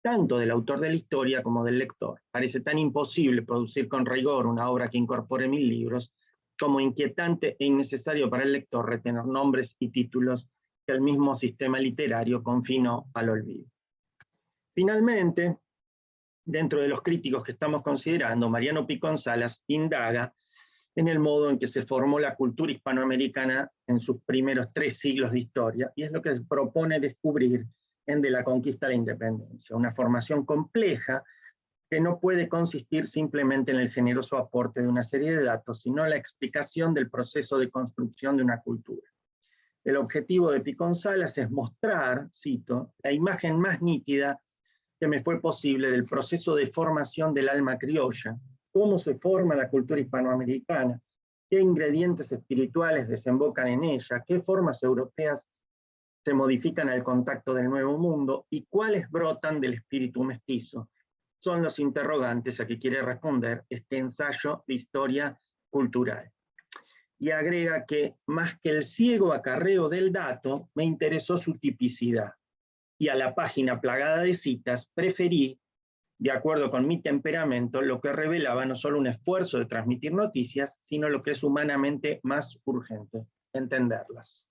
[SPEAKER 1] tanto del autor de la historia como del lector. Parece tan imposible producir con rigor una obra que incorpore 1000 libros, como inquietante e innecesario para el lector retener nombres y títulos que el mismo sistema literario confinó al olvido. Finalmente, dentro de los críticos que estamos considerando, Mariano Picón Salas indaga en el modo en que se formó la cultura hispanoamericana en sus primeros 3 siglos de historia, y es lo que se propone descubrir en De la Conquista a la Independencia, una formación compleja que no puede consistir simplemente en el generoso aporte de una serie de datos, sino en la explicación del proceso de construcción de una cultura. El objetivo de Picón Salas es mostrar, cito, la imagen más nítida que me fue posible del proceso de formación del alma criolla, cómo se forma la cultura hispanoamericana, qué ingredientes espirituales desembocan en ella, qué formas europeas se modifican al contacto del Nuevo Mundo y cuáles brotan del espíritu mestizo. Son los interrogantes a que quiere responder este ensayo de historia cultural. Y agrega que, más que el ciego acarreo del dato, me interesó su tipicidad. Y a la página plagada de citas preferí, de acuerdo con mi temperamento, lo que revelaba no solo un esfuerzo de transmitir noticias, sino lo que es humanamente más urgente, entenderlas.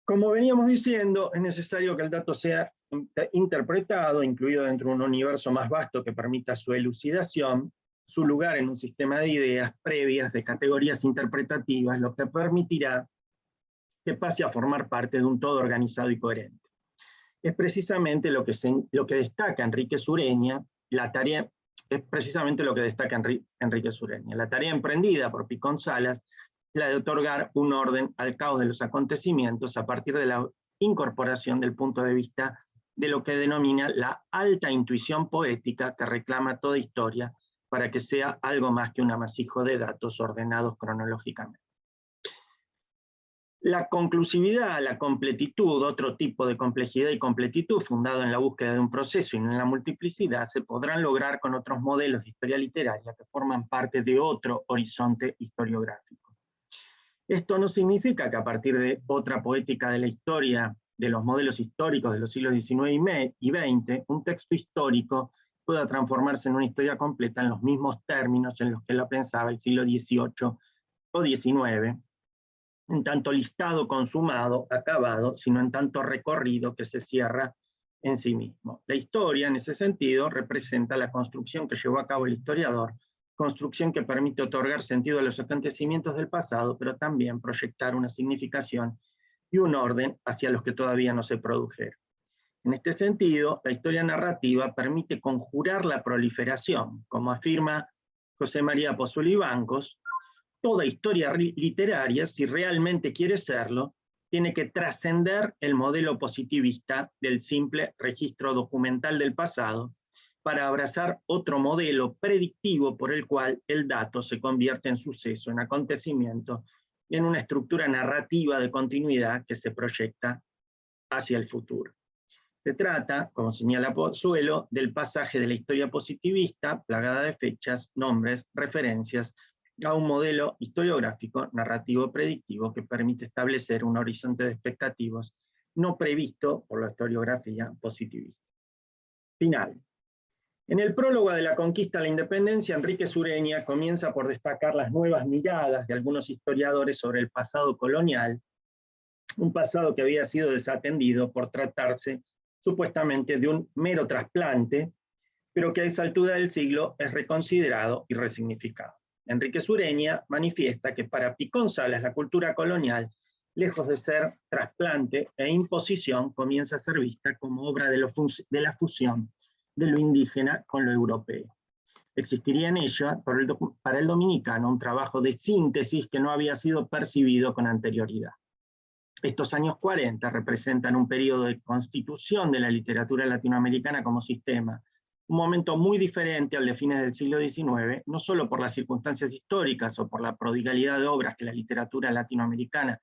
[SPEAKER 1] Como veníamos diciendo, es necesario que el dato sea interpretado, incluido dentro de un universo más vasto que permita su elucidación, su lugar en un sistema de ideas previas, de categorías interpretativas, lo que permitirá que pase a formar parte de un todo organizado y coherente. Es precisamente lo que destaca Enrique Sureña, Enrique Sureña. La tarea emprendida por Picón Salas la de otorgar un orden al caos de los acontecimientos a partir de la incorporación del punto de vista de lo que denomina la alta intuición poética que reclama toda historia para que sea algo más que un amasijo de datos ordenados cronológicamente. La conclusividad, la completitud, otro tipo de complejidad y completitud fundado en la búsqueda de un proceso y no en la multiplicidad, se podrán lograr con otros modelos de historia literaria que forman parte de otro horizonte historiográfico. Esto no significa que a partir de otra poética de la historia, de los modelos históricos de los siglos XIX y XX, un texto histórico pueda transformarse en una historia completa en los mismos términos en los que la pensaba el siglo XVIII o XIX, en tanto listado consumado, acabado, sino en tanto recorrido que se cierra en sí mismo. La historia, en ese sentido, representa la construcción que llevó a cabo el historiador, construcción que permite otorgar sentido a los acontecimientos del pasado, pero también proyectar una significación y un orden hacia los que todavía no se produjeron. En este sentido, la historia narrativa permite conjurar la proliferación, como afirma José María Pozzoli Bancos. Toda historia literaria, si realmente quiere serlo, tiene que trascender el modelo positivista del simple registro documental del pasado para abrazar otro modelo predictivo por el cual el dato se convierte en suceso, en acontecimiento, y en una estructura narrativa de continuidad que se proyecta hacia el futuro. Se trata, como señala Pozuelo, del pasaje de la historia positivista, plagada de fechas, nombres, referencias, a un modelo historiográfico narrativo predictivo que permite establecer un horizonte de expectativas no previsto por la historiografía positivista. Final. En el prólogo de la conquista a la independencia, Enrique Sureña comienza por destacar las nuevas miradas de algunos historiadores sobre el pasado colonial, un pasado que había sido desatendido por tratarse supuestamente de un mero trasplante, pero que a esa altura del siglo es reconsiderado y resignificado. Enrique Sureña manifiesta que para Picón Salas la cultura colonial, lejos de ser trasplante e imposición, comienza a ser vista como obra de la fusión de lo indígena con lo europeo. Existiría en ella, para el dominicano, un trabajo de síntesis que no había sido percibido con anterioridad. Estos años 40 representan un periodo de constitución de la literatura latinoamericana como sistema, un momento muy diferente al de fines del siglo XIX, no solo por las circunstancias históricas o por la prodigalidad de obras que la literatura latinoamericana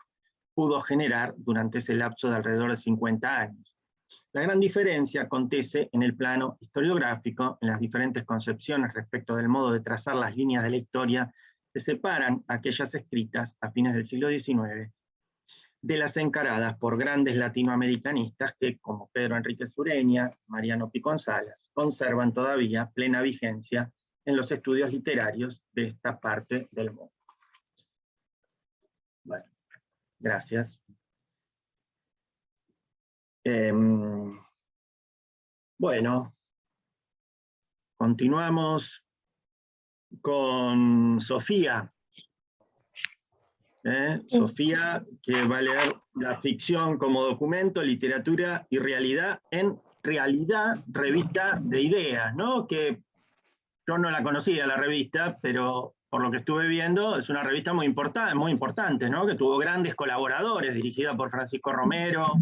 [SPEAKER 1] pudo generar durante ese lapso de alrededor de 50 años. La gran diferencia acontece en el plano historiográfico, en las diferentes concepciones respecto del modo de trazar las líneas de la historia que separan aquellas escritas a fines del siglo XIX de las encaradas por grandes latinoamericanistas que, como Pedro Enrique Sureña, Mariano Picón Salas, conservan todavía plena vigencia en los estudios literarios de esta parte del mundo. Bueno, gracias. Bueno, continuamos con Sofía. Sofía, que va a leer la ficción como documento, literatura y realidad en Realidad, revista de ideas, ¿no? Que yo no la conocía la revista, pero por lo que estuve viendo es una revista muy importante, ¿no? Que tuvo grandes colaboradores, dirigida por Francisco Romero.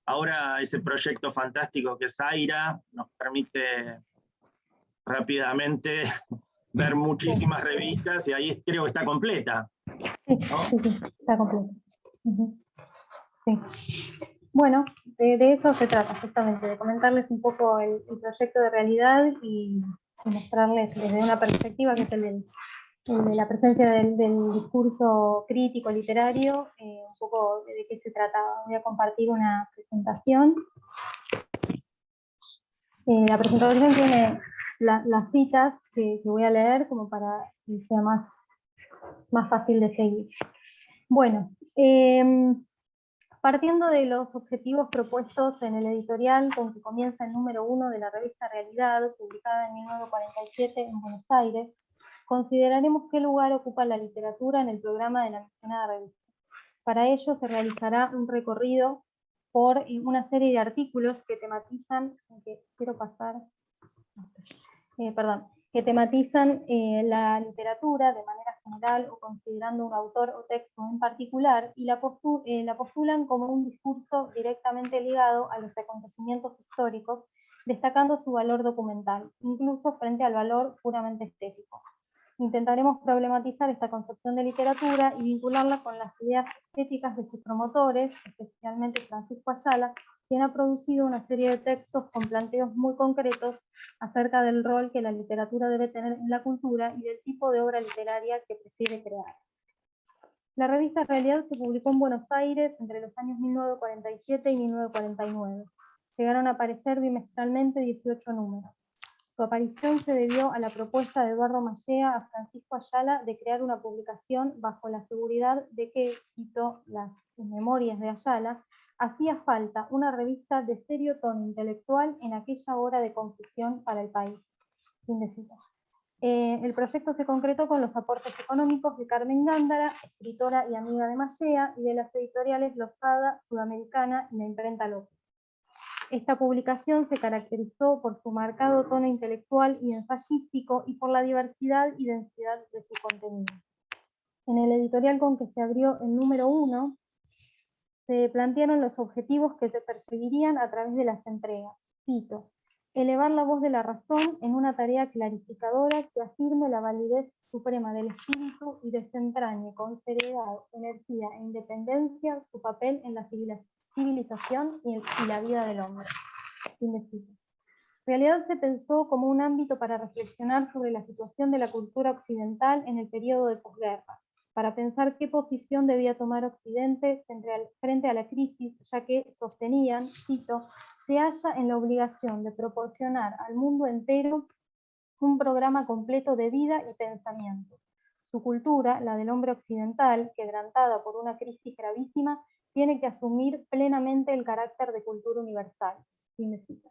[SPEAKER 1] Ahora ese proyecto fantástico que es Zaira nos permite rápidamente ver muchísimas revistas y ahí creo que está completa.
[SPEAKER 5] Sí, está completo. Sí. Bueno, de eso se trata justamente, de comentarles un poco el proyecto de Realidad y mostrarles desde una perspectiva que es el de la presencia del discurso crítico literario, un poco de qué se trata. Voy a compartir una presentación. La presentación tiene las citas que voy a leer como para que sea más fácil de seguir. Bueno, partiendo de los objetivos propuestos en el editorial con que comienza el número 1 de la revista Realidad, publicada en 1947 en Buenos Aires, consideraremos qué lugar ocupa la literatura en el programa de la mencionada revista. Para ello se realizará un recorrido por una serie de artículos que tematizan, que tematizan la literatura de manera general o considerando un autor o texto en particular, y la postulan como un discurso directamente ligado a los acontecimientos históricos, destacando su valor documental, incluso frente al valor puramente estético. Intentaremos problematizar esta concepción de literatura y vincularla con las ideas estéticas de sus promotores, especialmente Francisco Ayala, quien ha producido una serie de textos con planteos muy concretos acerca del rol que la literatura debe tener en la cultura y del tipo de obra literaria que prefiere crear. La revista Realidad se publicó en Buenos Aires entre los años 1947 y 1949. Llegaron a aparecer bimestralmente 18 números. Su aparición se debió a la propuesta de Eduardo Mallea a Francisco Ayala de crear una publicación bajo la seguridad de que, cito las memorias de Ayala, hacía falta una revista de serio tono intelectual en aquella hora de confusión para el país. Fin de cita. El proyecto se concretó con los aportes económicos de Carmen Gándara, escritora y amiga de Mallea, y de las editoriales Losada, Sudamericana y la Imprenta López. Esta publicación se caracterizó por su marcado tono intelectual y ensayístico y por la diversidad y densidad de su contenido. En el editorial con que se abrió el número 1, se plantearon los objetivos que se perseguirían a través de las entregas. Cito: elevar la voz de la razón en una tarea clarificadora que afirme la validez suprema del espíritu y desentrañe con seriedad, energía e independencia su papel en la civilización y la vida del hombre. Fin de cita. Realidad se pensó como un ámbito para reflexionar sobre la situación de la cultura occidental en el periodo de posguerra, para pensar qué posición debía tomar Occidente frente a la crisis, ya que sostenían, cito, se halla en la obligación de proporcionar al mundo entero un programa completo de vida y pensamiento. Su cultura, la del hombre occidental, quebrantada por una crisis gravísima, tiene que asumir plenamente el carácter de cultura universal. Fin de cita.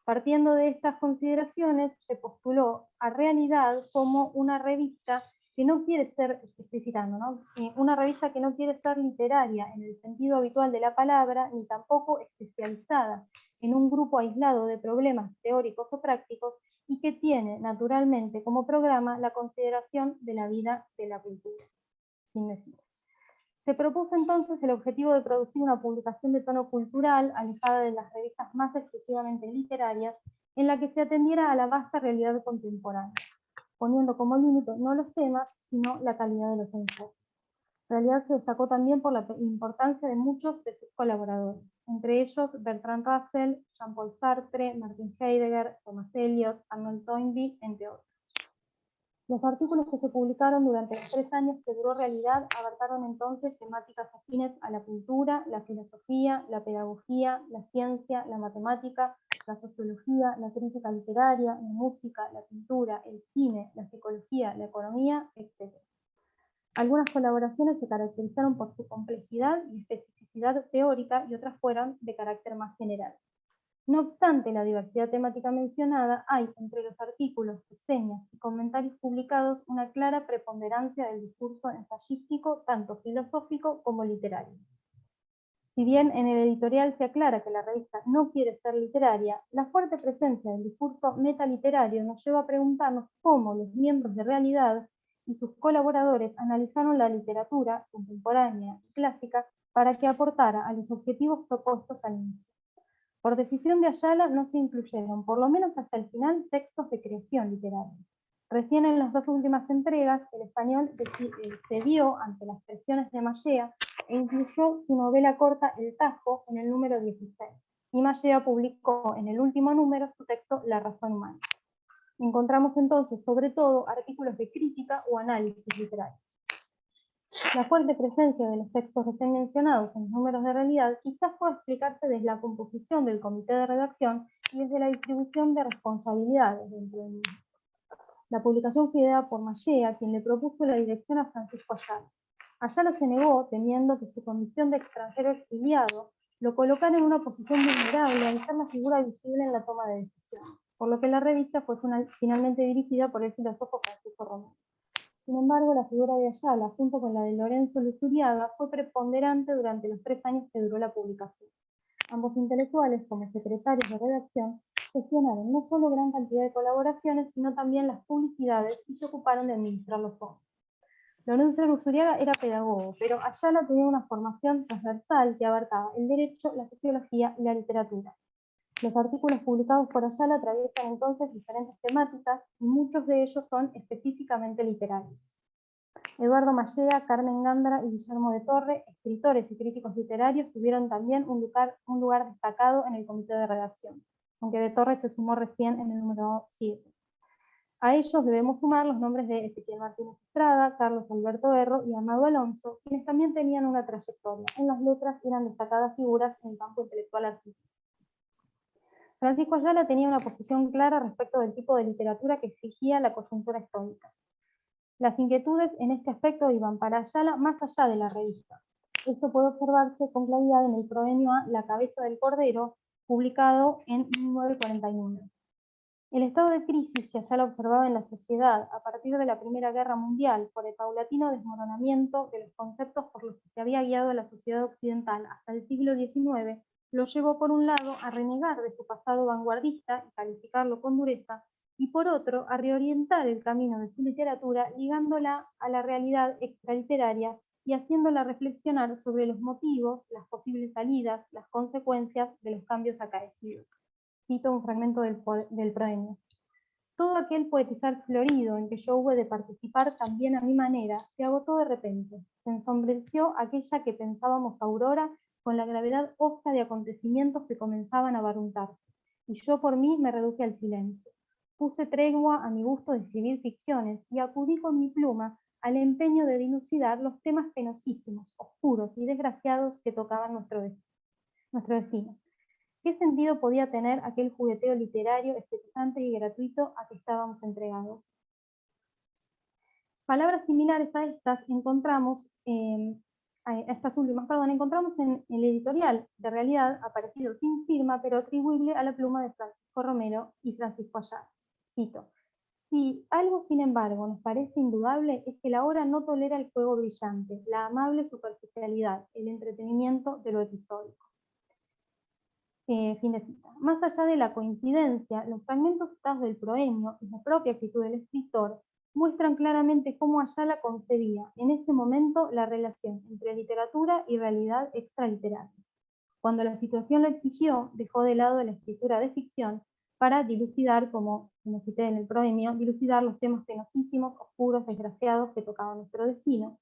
[SPEAKER 5] Partiendo de estas consideraciones, se postuló a Realidad como una revista que no quiere ser, explicitando, ¿no? Una revista que no quiere ser literaria en el sentido habitual de la palabra, ni tampoco especializada en un grupo aislado de problemas teóricos o prácticos, y que tiene naturalmente como programa la consideración de la vida de la cultura. Sin decir. Se propuso entonces el objetivo de producir una publicación de tono cultural, alejada de las revistas más exclusivamente literarias, en la que se atendiera a la vasta realidad contemporánea, poniendo como límite no los temas, sino la calidad de los ensayos. Realidad se destacó también por la importancia de muchos de sus colaboradores, entre ellos Bertrand Russell, Jean-Paul Sartre, Martin Heidegger, Thomas Eliot, Arnold Toynbee, entre otros. Los artículos que se publicaron durante los 3 años que duró Realidad abarcaron entonces temáticas afines a la cultura, la filosofía, la pedagogía, la ciencia, la matemática, la sociología, la crítica literaria, la música, la pintura, el cine, la psicología, la economía, etc. Algunas colaboraciones se caracterizaron por su complejidad y especificidad teórica y otras fueron de carácter más general. No obstante la diversidad temática mencionada, hay entre los artículos, reseñas y comentarios publicados una clara preponderancia del discurso ensayístico, tanto filosófico como literario. Si bien en el editorial se aclara que la revista no quiere ser literaria, la fuerte presencia del discurso metaliterario nos lleva a preguntarnos cómo los miembros de Realidad y sus colaboradores analizaron la literatura contemporánea y clásica para que aportara a los objetivos propuestos al inicio. Por decisión de Ayala no se incluyeron, por lo menos hasta el final, textos de creación literaria. Recién en las 2 últimas entregas, el español cedió ante las presiones de Mallea e incluyó su novela corta El Tajo en el número 16. Y Mallea publicó en el último número su texto La razón humana. Encontramos entonces, sobre todo, artículos de crítica o análisis literario. La fuerte presencia de los textos recién mencionados en los números de Realidad quizás pueda explicarse desde la composición del comité de redacción y desde la distribución de responsabilidades dentro del mismo. La publicación fue ideada por Mallea, quien le propuso la dirección a Francisco Ayala. Ayala se negó, temiendo que su condición de extranjero exiliado lo colocara en una posición vulnerable al ser la figura visible en la toma de decisiones, por lo que la revista fue finalmente dirigida por el filósofo Francisco Romero. Sin embargo, la figura de Ayala, junto con la de Lorenzo Luzuriaga, fue preponderante durante los 3 años que duró la publicación. Ambos intelectuales, como secretarios de redacción, gestionaron no solo gran cantidad de colaboraciones, sino también las publicidades y se ocuparon de administrar los fondos. Lorenzo Luzuriaga era pedagogo, pero Ayala tenía una formación transversal que abarcaba el derecho, la sociología y la literatura. Los artículos publicados por Ayala atraviesan entonces diferentes temáticas y muchos de ellos son específicamente literarios. Eduardo Mallea, Carmen Gándara y Guillermo de Torre, escritores y críticos literarios, tuvieron también un lugar destacado en el comité de redacción, aunque de Torre se sumó recién en el número 7. A ellos debemos sumar los nombres de Ezequiel Martínez Estrada, Carlos Alberto Erro y Amado Alonso, quienes también tenían una trayectoria en las letras y eran destacadas figuras en el campo intelectual artístico. Francisco Ayala tenía una posición clara respecto del tipo de literatura que exigía la coyuntura histórica. Las inquietudes en este aspecto iban para Ayala más allá de la revista. Esto puede observarse con claridad en el proemio a La cabeza del cordero, publicado en 1949. El estado de crisis que Ayala observaba en la sociedad a partir de la Primera Guerra Mundial por el paulatino desmoronamiento de los conceptos por los que se había guiado la sociedad occidental hasta el siglo XIX, lo llevó por un lado a renegar de su pasado vanguardista y calificarlo con dureza, y por otro a reorientar el camino de su literatura ligándola a la realidad extraliteraria y haciéndola reflexionar sobre los motivos, las posibles salidas, las consecuencias de los cambios acaecidos. Cito un fragmento del proemio. Todo aquel poetizar florido en que yo hube de participar también a mi manera, se agotó de repente, se ensombreció aquella que pensábamos aurora con la gravedad hosca de acontecimientos que comenzaban a barruntarse, y yo por mí me reduje al silencio. Puse tregua a mi gusto de escribir ficciones y acudí con mi pluma al empeño de dilucidar los temas penosísimos, oscuros y desgraciados que tocaban nuestro destino. ¿Qué sentido podía tener aquel jugueteo literario, estetizante y gratuito a que estábamos entregados? Palabras similares a estas encontramos, encontramos en el editorial de Realidad, aparecido sin firma, pero atribuible a la pluma de Francisco Romero y Francisco Ayala. Cito: si algo, sin embargo, nos parece indudable, es que la obra no tolera el juego brillante, la amable superficialidad, el entretenimiento de lo episódico. Fin de cita. Más allá de la coincidencia, los fragmentos citados del proemio y la propia actitud del escritor muestran claramente cómo Ayala concebía en ese momento la relación entre literatura y realidad extraliteraria. Cuando la situación lo exigió, dejó de lado la escritura de ficción para dilucidar, como cité en el proemio, dilucidar los temas penosísimos, oscuros, desgraciados que tocaban nuestro destino.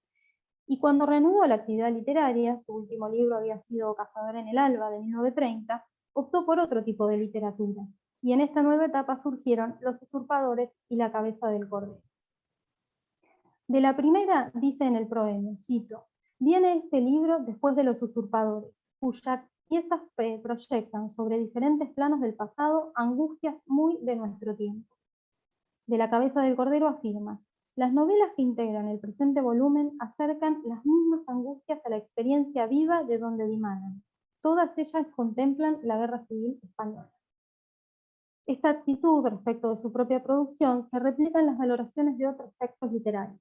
[SPEAKER 5] Y cuando reanudó la actividad literaria, su último libro había sido Cazador en el Alba, de 1930, optó por otro tipo de literatura, y en esta nueva etapa surgieron Los usurpadores y La cabeza del cordero. De la primera dice en el proemio, cito: viene este libro después de Los usurpadores, cuyas piezas proyectan sobre diferentes planos del pasado angustias muy de nuestro tiempo. De La cabeza del cordero afirma: las novelas que integran el presente volumen acercan las mismas angustias a la experiencia viva de donde dimanan. Todas ellas contemplan la Guerra Civil Española. Esta actitud respecto de su propia producción se replica en las valoraciones de otros textos literarios.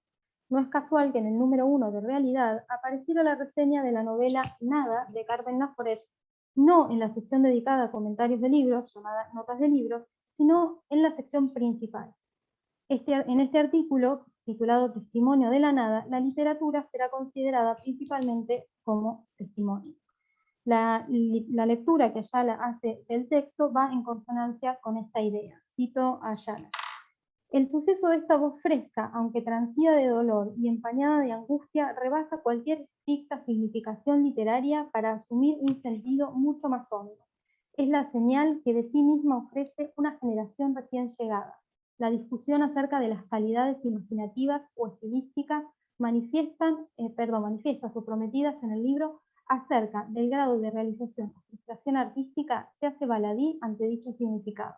[SPEAKER 5] No es casual que en el número 1 de Realidad apareciera la reseña de la novela Nada, de Carmen Laforet, no en la sección dedicada a comentarios de libros, llamada Notas de Libros, sino en la sección principal. En este artículo, titulado Testimonio de la Nada, la literatura será considerada principalmente como testimonio. La lectura que Ayala hace del texto va en consonancia con esta idea. Cito a Ayala: el suceso de esta voz fresca, aunque transida de dolor y empañada de angustia, rebasa cualquier estricta significación literaria para asumir un sentido mucho más hondo. Es la señal que de sí misma ofrece una generación recién llegada. La discusión acerca de las calidades imaginativas o estilísticas manifiestas o prometidas en el libro acerca del grado de realización o frustración artística se hace baladí ante dicho significado,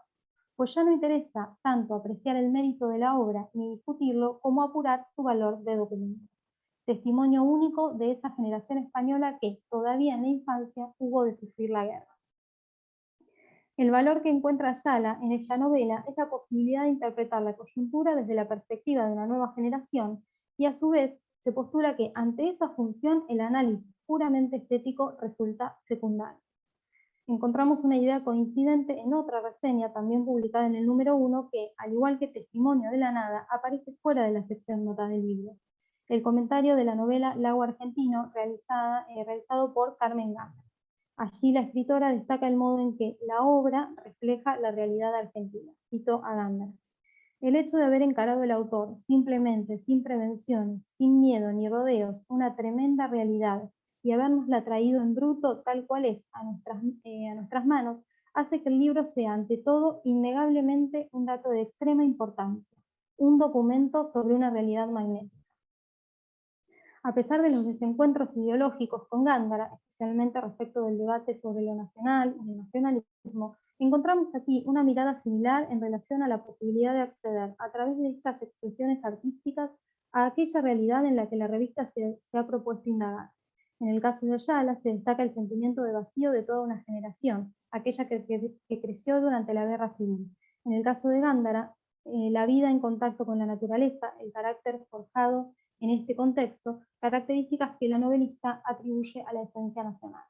[SPEAKER 5] pues ya no interesa tanto apreciar el mérito de la obra ni discutirlo como apurar su valor de documento. Testimonio único de esa generación española que, todavía en la infancia, hubo de sufrir la guerra. El valor que encuentra Ayala en esta novela es la posibilidad de interpretar la coyuntura desde la perspectiva de una nueva generación y a su vez se postula que ante esa función el análisis puramente estético resulta secundario. Encontramos una idea coincidente en otra reseña también publicada en el número 1 que, al igual que Testimonio de la Nada, aparece fuera de la sección Nota del libro. el comentario de la novela Lago Argentino, realizado por Carmen Gándara. Allí la escritora destaca el modo en que la obra refleja la realidad argentina. Cito a Gándara. El hecho de haber encarado el autor simplemente, sin prevenciones, sin miedo ni rodeos, una tremenda realidad, y habernosla traído en bruto tal cual es a nuestras manos, hace que el libro sea ante todo innegablemente un dato de extrema importancia, un documento sobre una realidad magnética. A pesar de los desencuentros ideológicos con Gándara, especialmente respecto del debate sobre lo nacional y el nacionalismo, encontramos aquí una mirada similar en relación a la posibilidad de acceder a través de estas expresiones artísticas a aquella realidad en la que la revista se ha propuesto indagar. En el caso de Ayala se destaca el sentimiento de vacío de toda una generación, aquella que creció durante la Guerra Civil. En el caso de Gándara, la vida en contacto con la naturaleza, el carácter forjado en este contexto, características que la novelista atribuye a la esencia nacional.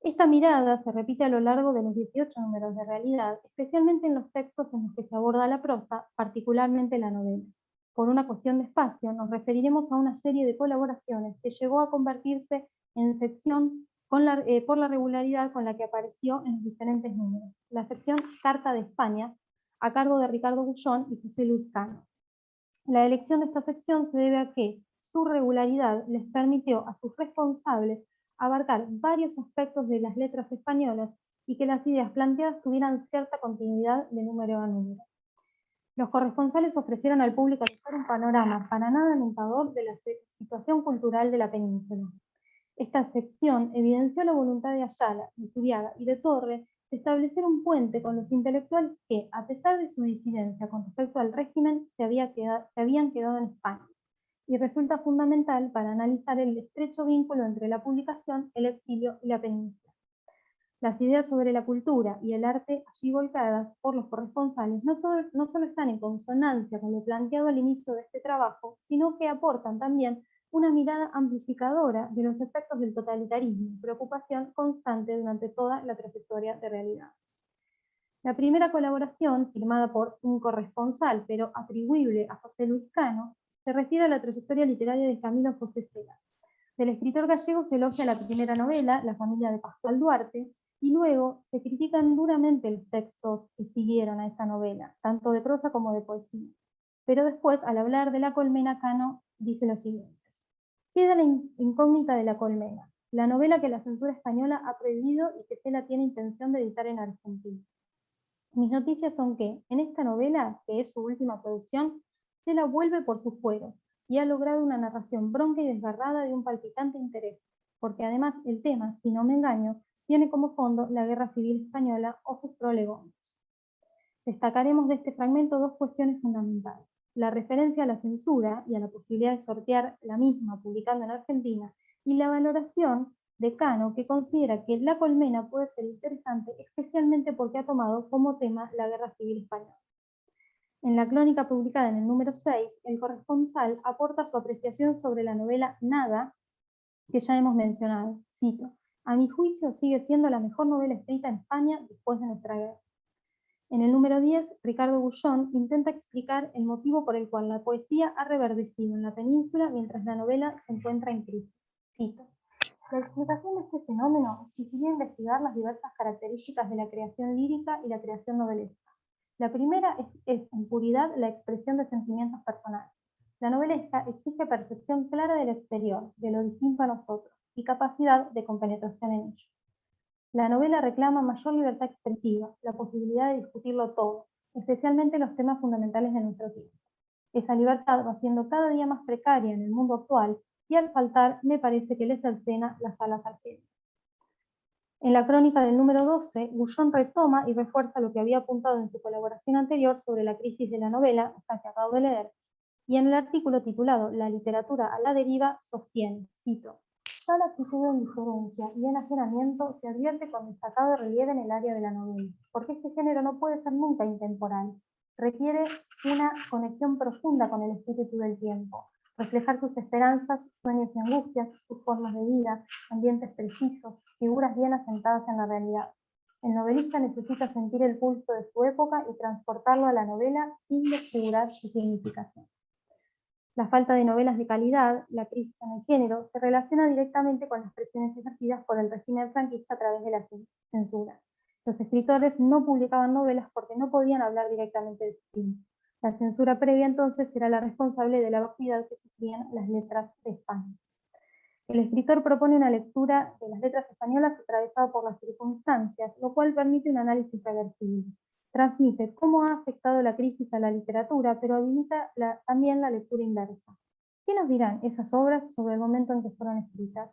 [SPEAKER 5] Esta mirada se repite a lo largo de los 18 números de realidad, especialmente en los textos en los que se aborda la prosa, particularmente la novela. Por una cuestión de espacio, nos referiremos a una serie de colaboraciones que llegó a convertirse en sección por la regularidad con la que apareció en los diferentes números. La sección Carta de España, a cargo de Ricardo Bullón y José Luis Cano. La elección de esta sección se debe a que su regularidad les permitió a sus responsables abarcar varios aspectos de las letras españolas y que las ideas planteadas tuvieran cierta continuidad de número a número. Los corresponsales ofrecieron al público un panorama para nada alentador de la situación cultural de la península. Esta sección evidenció la voluntad de Ayala, de Zuriaga y de Torre de establecer un puente con los intelectuales que, a pesar de su disidencia con respecto al régimen, se habían quedado en España, y resulta fundamental para analizar el estrecho vínculo entre la publicación, el exilio y la península. Las ideas sobre la cultura y el arte allí volcadas por los corresponsales no solo están en consonancia con lo planteado al inicio de este trabajo, sino que aportan también una mirada amplificadora de los efectos del totalitarismo, preocupación constante durante toda la trayectoria de realidad. La primera colaboración, firmada por un corresponsal, pero atribuible a José Luis Cano, se refiere a la trayectoria literaria de Camilo José Cela. Del escritor gallego se elogia la primera novela, La familia de Pascual Duarte, y luego se critican duramente los textos que siguieron a esta novela, tanto de prosa como de poesía. Pero después, al hablar de La colmena, Cano dice lo siguiente. Queda la incógnita de La colmena, la novela que la censura española ha prohibido y que Cela tiene intención de editar en Argentina. Mis noticias son que, en esta novela, que es su última producción, Cela vuelve por sus fueros y ha logrado una narración bronca y desgarrada de un palpitante interés, porque además el tema, si no me engaño, tiene como fondo la Guerra Civil Española o sus prolegómenos. Destacaremos de este fragmento dos cuestiones fundamentales. La referencia a la censura y a la posibilidad de sortear la misma publicando en Argentina, y la valoración de Cano, que considera que La colmena puede ser interesante, especialmente porque ha tomado como tema la Guerra Civil Española. En la crónica publicada en el número 6, el corresponsal aporta su apreciación sobre la novela Nada, que ya hemos mencionado. Cito, a mi juicio sigue siendo la mejor novela escrita en España después de nuestra guerra. En el número 10, Ricardo Bullón intenta explicar el motivo por el cual la poesía ha reverdecido en la península mientras la novela se encuentra en crisis. Cito, la explicación de este fenómeno exigiría investigar las diversas características de la creación lírica y la creación novelesca. La primera es en puridad la expresión de sentimientos personales. La novelesca exige percepción clara del exterior, de lo distinto a nosotros, y capacidad de compenetración en ello. La novela reclama mayor libertad expresiva, la posibilidad de discutirlo todo, especialmente los temas fundamentales de nuestro tiempo. Esa libertad va siendo cada día más precaria en el mundo actual y al faltar me parece que le cercena las alas al género. En la crónica del número 12, Bullón retoma y refuerza lo que había apuntado en su colaboración anterior sobre la crisis de la novela, esta que acabo de leer, y en el artículo titulado La literatura a la deriva sostiene, cito, tal actitud de indiferencia y enajenamiento se advierte con destacado relieve en el área de la novela, porque este género no puede ser nunca intemporal, requiere una conexión profunda con el espíritu del tiempo, reflejar sus esperanzas, sueños y angustias, sus formas de vida, ambientes precisos, figuras bien asentadas en la realidad. El novelista necesita sentir el pulso de su época y transportarlo a la novela sin desfigurar su significación. La falta de novelas de calidad, la crisis en el género, se relaciona directamente con las presiones ejercidas por el régimen franquista a través de la censura. Los escritores no publicaban novelas porque no podían hablar directamente de su fin. La censura previa entonces era la responsable de la vacuidad que sufrían las letras de España. El escritor propone una lectura de las letras españolas atravesado por las circunstancias, lo cual permite un análisis reversible. Transmite cómo ha afectado la crisis a la literatura, pero habilita también la lectura inversa. ¿Qué nos dirán esas obras sobre el momento en que fueron escritas?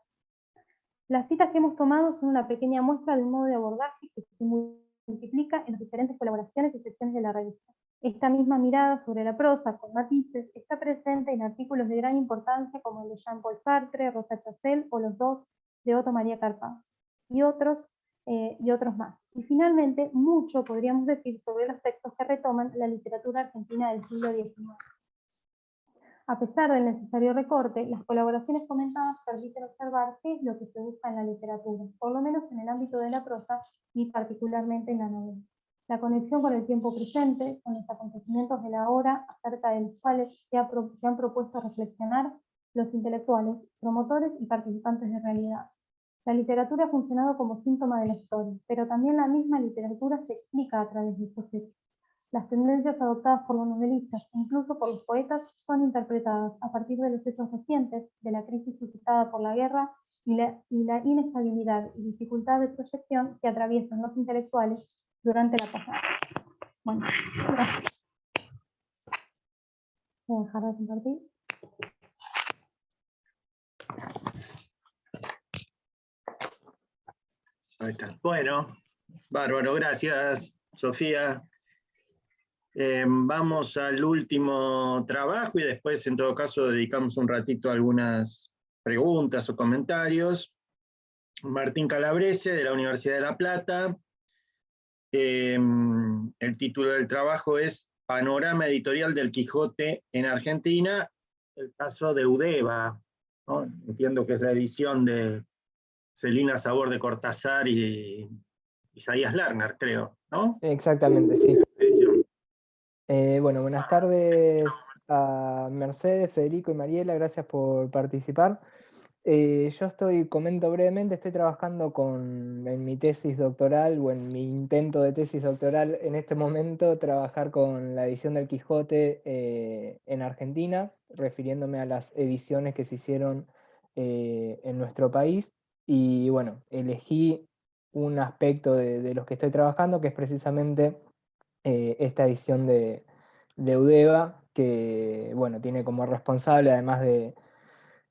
[SPEAKER 5] Las citas que hemos tomado son una pequeña muestra de un modo de abordaje que se multiplica en las diferentes colaboraciones y secciones de la revista. Esta misma mirada sobre la prosa, con matices, está presente en artículos de gran importancia como el de Jean-Paul Sartre, Rosa Chazelle o los dos de Otto María Carpados, y otros más. Y finalmente, mucho podríamos decir sobre los textos que retoman la literatura argentina del siglo XIX. A pesar del necesario recorte, las colaboraciones comentadas permiten observar qué es lo que se busca en la literatura, por lo menos en el ámbito de la prosa y particularmente en la novela. La conexión con el tiempo presente, con los acontecimientos de la hora, acerca de los cuales se han propuesto reflexionar los intelectuales, promotores y participantes de realidad. La literatura ha funcionado como síntoma de la historia, pero también la misma literatura se explica a través de estos hechos. Las tendencias adoptadas por los novelistas e incluso por los poetas son interpretadas a partir de los hechos recientes, de la crisis suscitada por la guerra y la inestabilidad y dificultad de proyección que atraviesan los intelectuales durante la pasada. Bueno, gracias. Voy a dejar de compartir.
[SPEAKER 1] Ahí está. Bueno, bárbaro, gracias, Sofía. Vamos al último trabajo y después, en todo caso, dedicamos un ratito a algunas preguntas o comentarios. Martín Calabrese, de la Universidad de La Plata. El título del trabajo es Panorama editorial del Quijote en Argentina, el caso de Eudeva, ¿no? Entiendo que es la edición de Celina Sabor de Cortázar y Isaías Lerner, creo, ¿no?
[SPEAKER 4] Exactamente, sí. Bueno, buenas tardes a Mercedes, Federico y Mariela, gracias por participar. Comento brevemente, estoy trabajando en mi tesis doctoral o en mi intento de tesis doctoral en este momento, trabajar con la edición del Quijote en Argentina, refiriéndome a las ediciones que se hicieron en nuestro país. Y bueno, elegí un aspecto de los que estoy trabajando, que es precisamente esta edición de Eudeva, que bueno, tiene como responsable, además de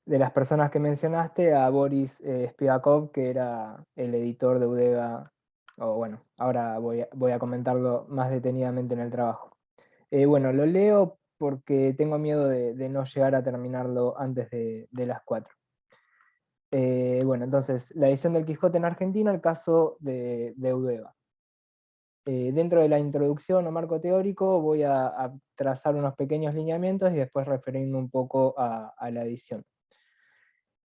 [SPEAKER 4] las personas que mencionaste, a Boris Spivakov, que era el editor de Eudeva, o bueno, ahora voy a comentarlo más detenidamente en el trabajo. Bueno, lo leo porque tengo miedo de no llegar a terminarlo antes de las 4. Bueno, entonces, la edición del Quijote en Argentina, el caso de Eudeva. Dentro de la introducción o marco teórico voy a trazar unos pequeños lineamientos y después referirme un poco a la edición.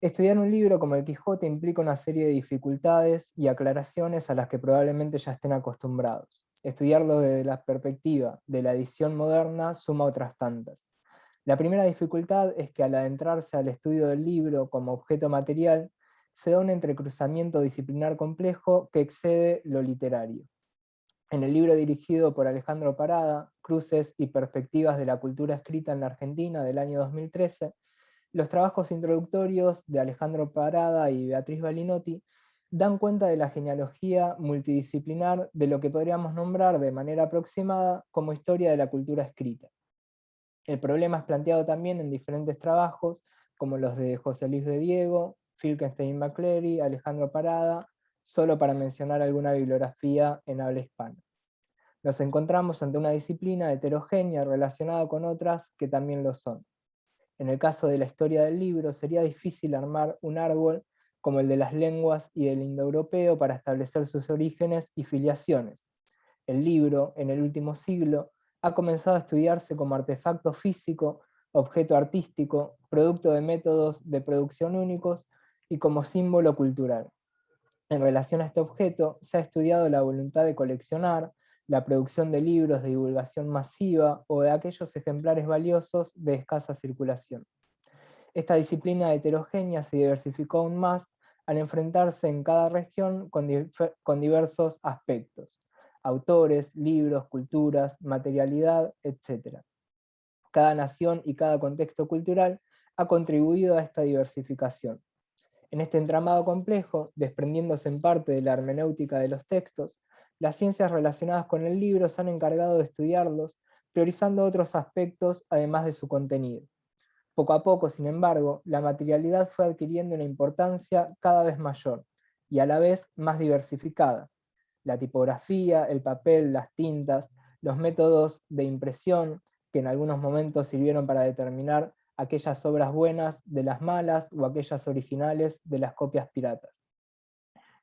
[SPEAKER 4] Estudiar un libro como el Quijote implica una serie de dificultades y aclaraciones a las que probablemente ya estén acostumbrados. Estudiarlo desde la perspectiva de la edición moderna suma otras tantas. La primera dificultad es que al adentrarse al estudio del libro como objeto material, se da un entrecruzamiento disciplinar complejo que excede lo literario. En el libro dirigido por Alejandro Parada, Cruces y Perspectivas de la Cultura Escrita en la Argentina, del año 2013, los trabajos introductorios de Alejandro Parada y Beatriz Balinotti dan cuenta de la genealogía multidisciplinar de lo que podríamos nombrar de manera aproximada como historia de la cultura escrita. El problema es planteado también en diferentes trabajos, como los de José Luis de Diego, Filkenstein McCleary, Alejandro Parada, solo para mencionar alguna bibliografía en habla hispana. Nos encontramos ante una disciplina heterogénea relacionada con otras que también lo son. En el caso de la historia del libro, sería difícil armar un árbol como el de las lenguas y el indoeuropeo para establecer sus orígenes y filiaciones. El libro, en el último siglo, ha comenzado a estudiarse como artefacto físico, objeto artístico, producto de métodos de producción únicos y como símbolo cultural. En relación a este objeto, se ha estudiado la voluntad de coleccionar, la producción de libros de divulgación masiva o de aquellos ejemplares valiosos de escasa circulación. Esta disciplina heterogénea se diversificó aún más al enfrentarse en cada región con diversos aspectos: autores, libros, culturas, materialidad, etc. Cada nación y cada contexto cultural ha contribuido a esta diversificación. En este entramado complejo, desprendiéndose en parte de la hermenéutica de los textos, las ciencias relacionadas con el libro se han encargado de estudiarlos, priorizando otros aspectos además de su contenido. Poco a poco, sin embargo, la materialidad fue adquiriendo una importancia cada vez mayor, y a la vez más diversificada. La tipografía, el papel, las tintas, los métodos de impresión, que en algunos momentos sirvieron para determinar aquellas obras buenas de las malas o aquellas originales de las copias piratas.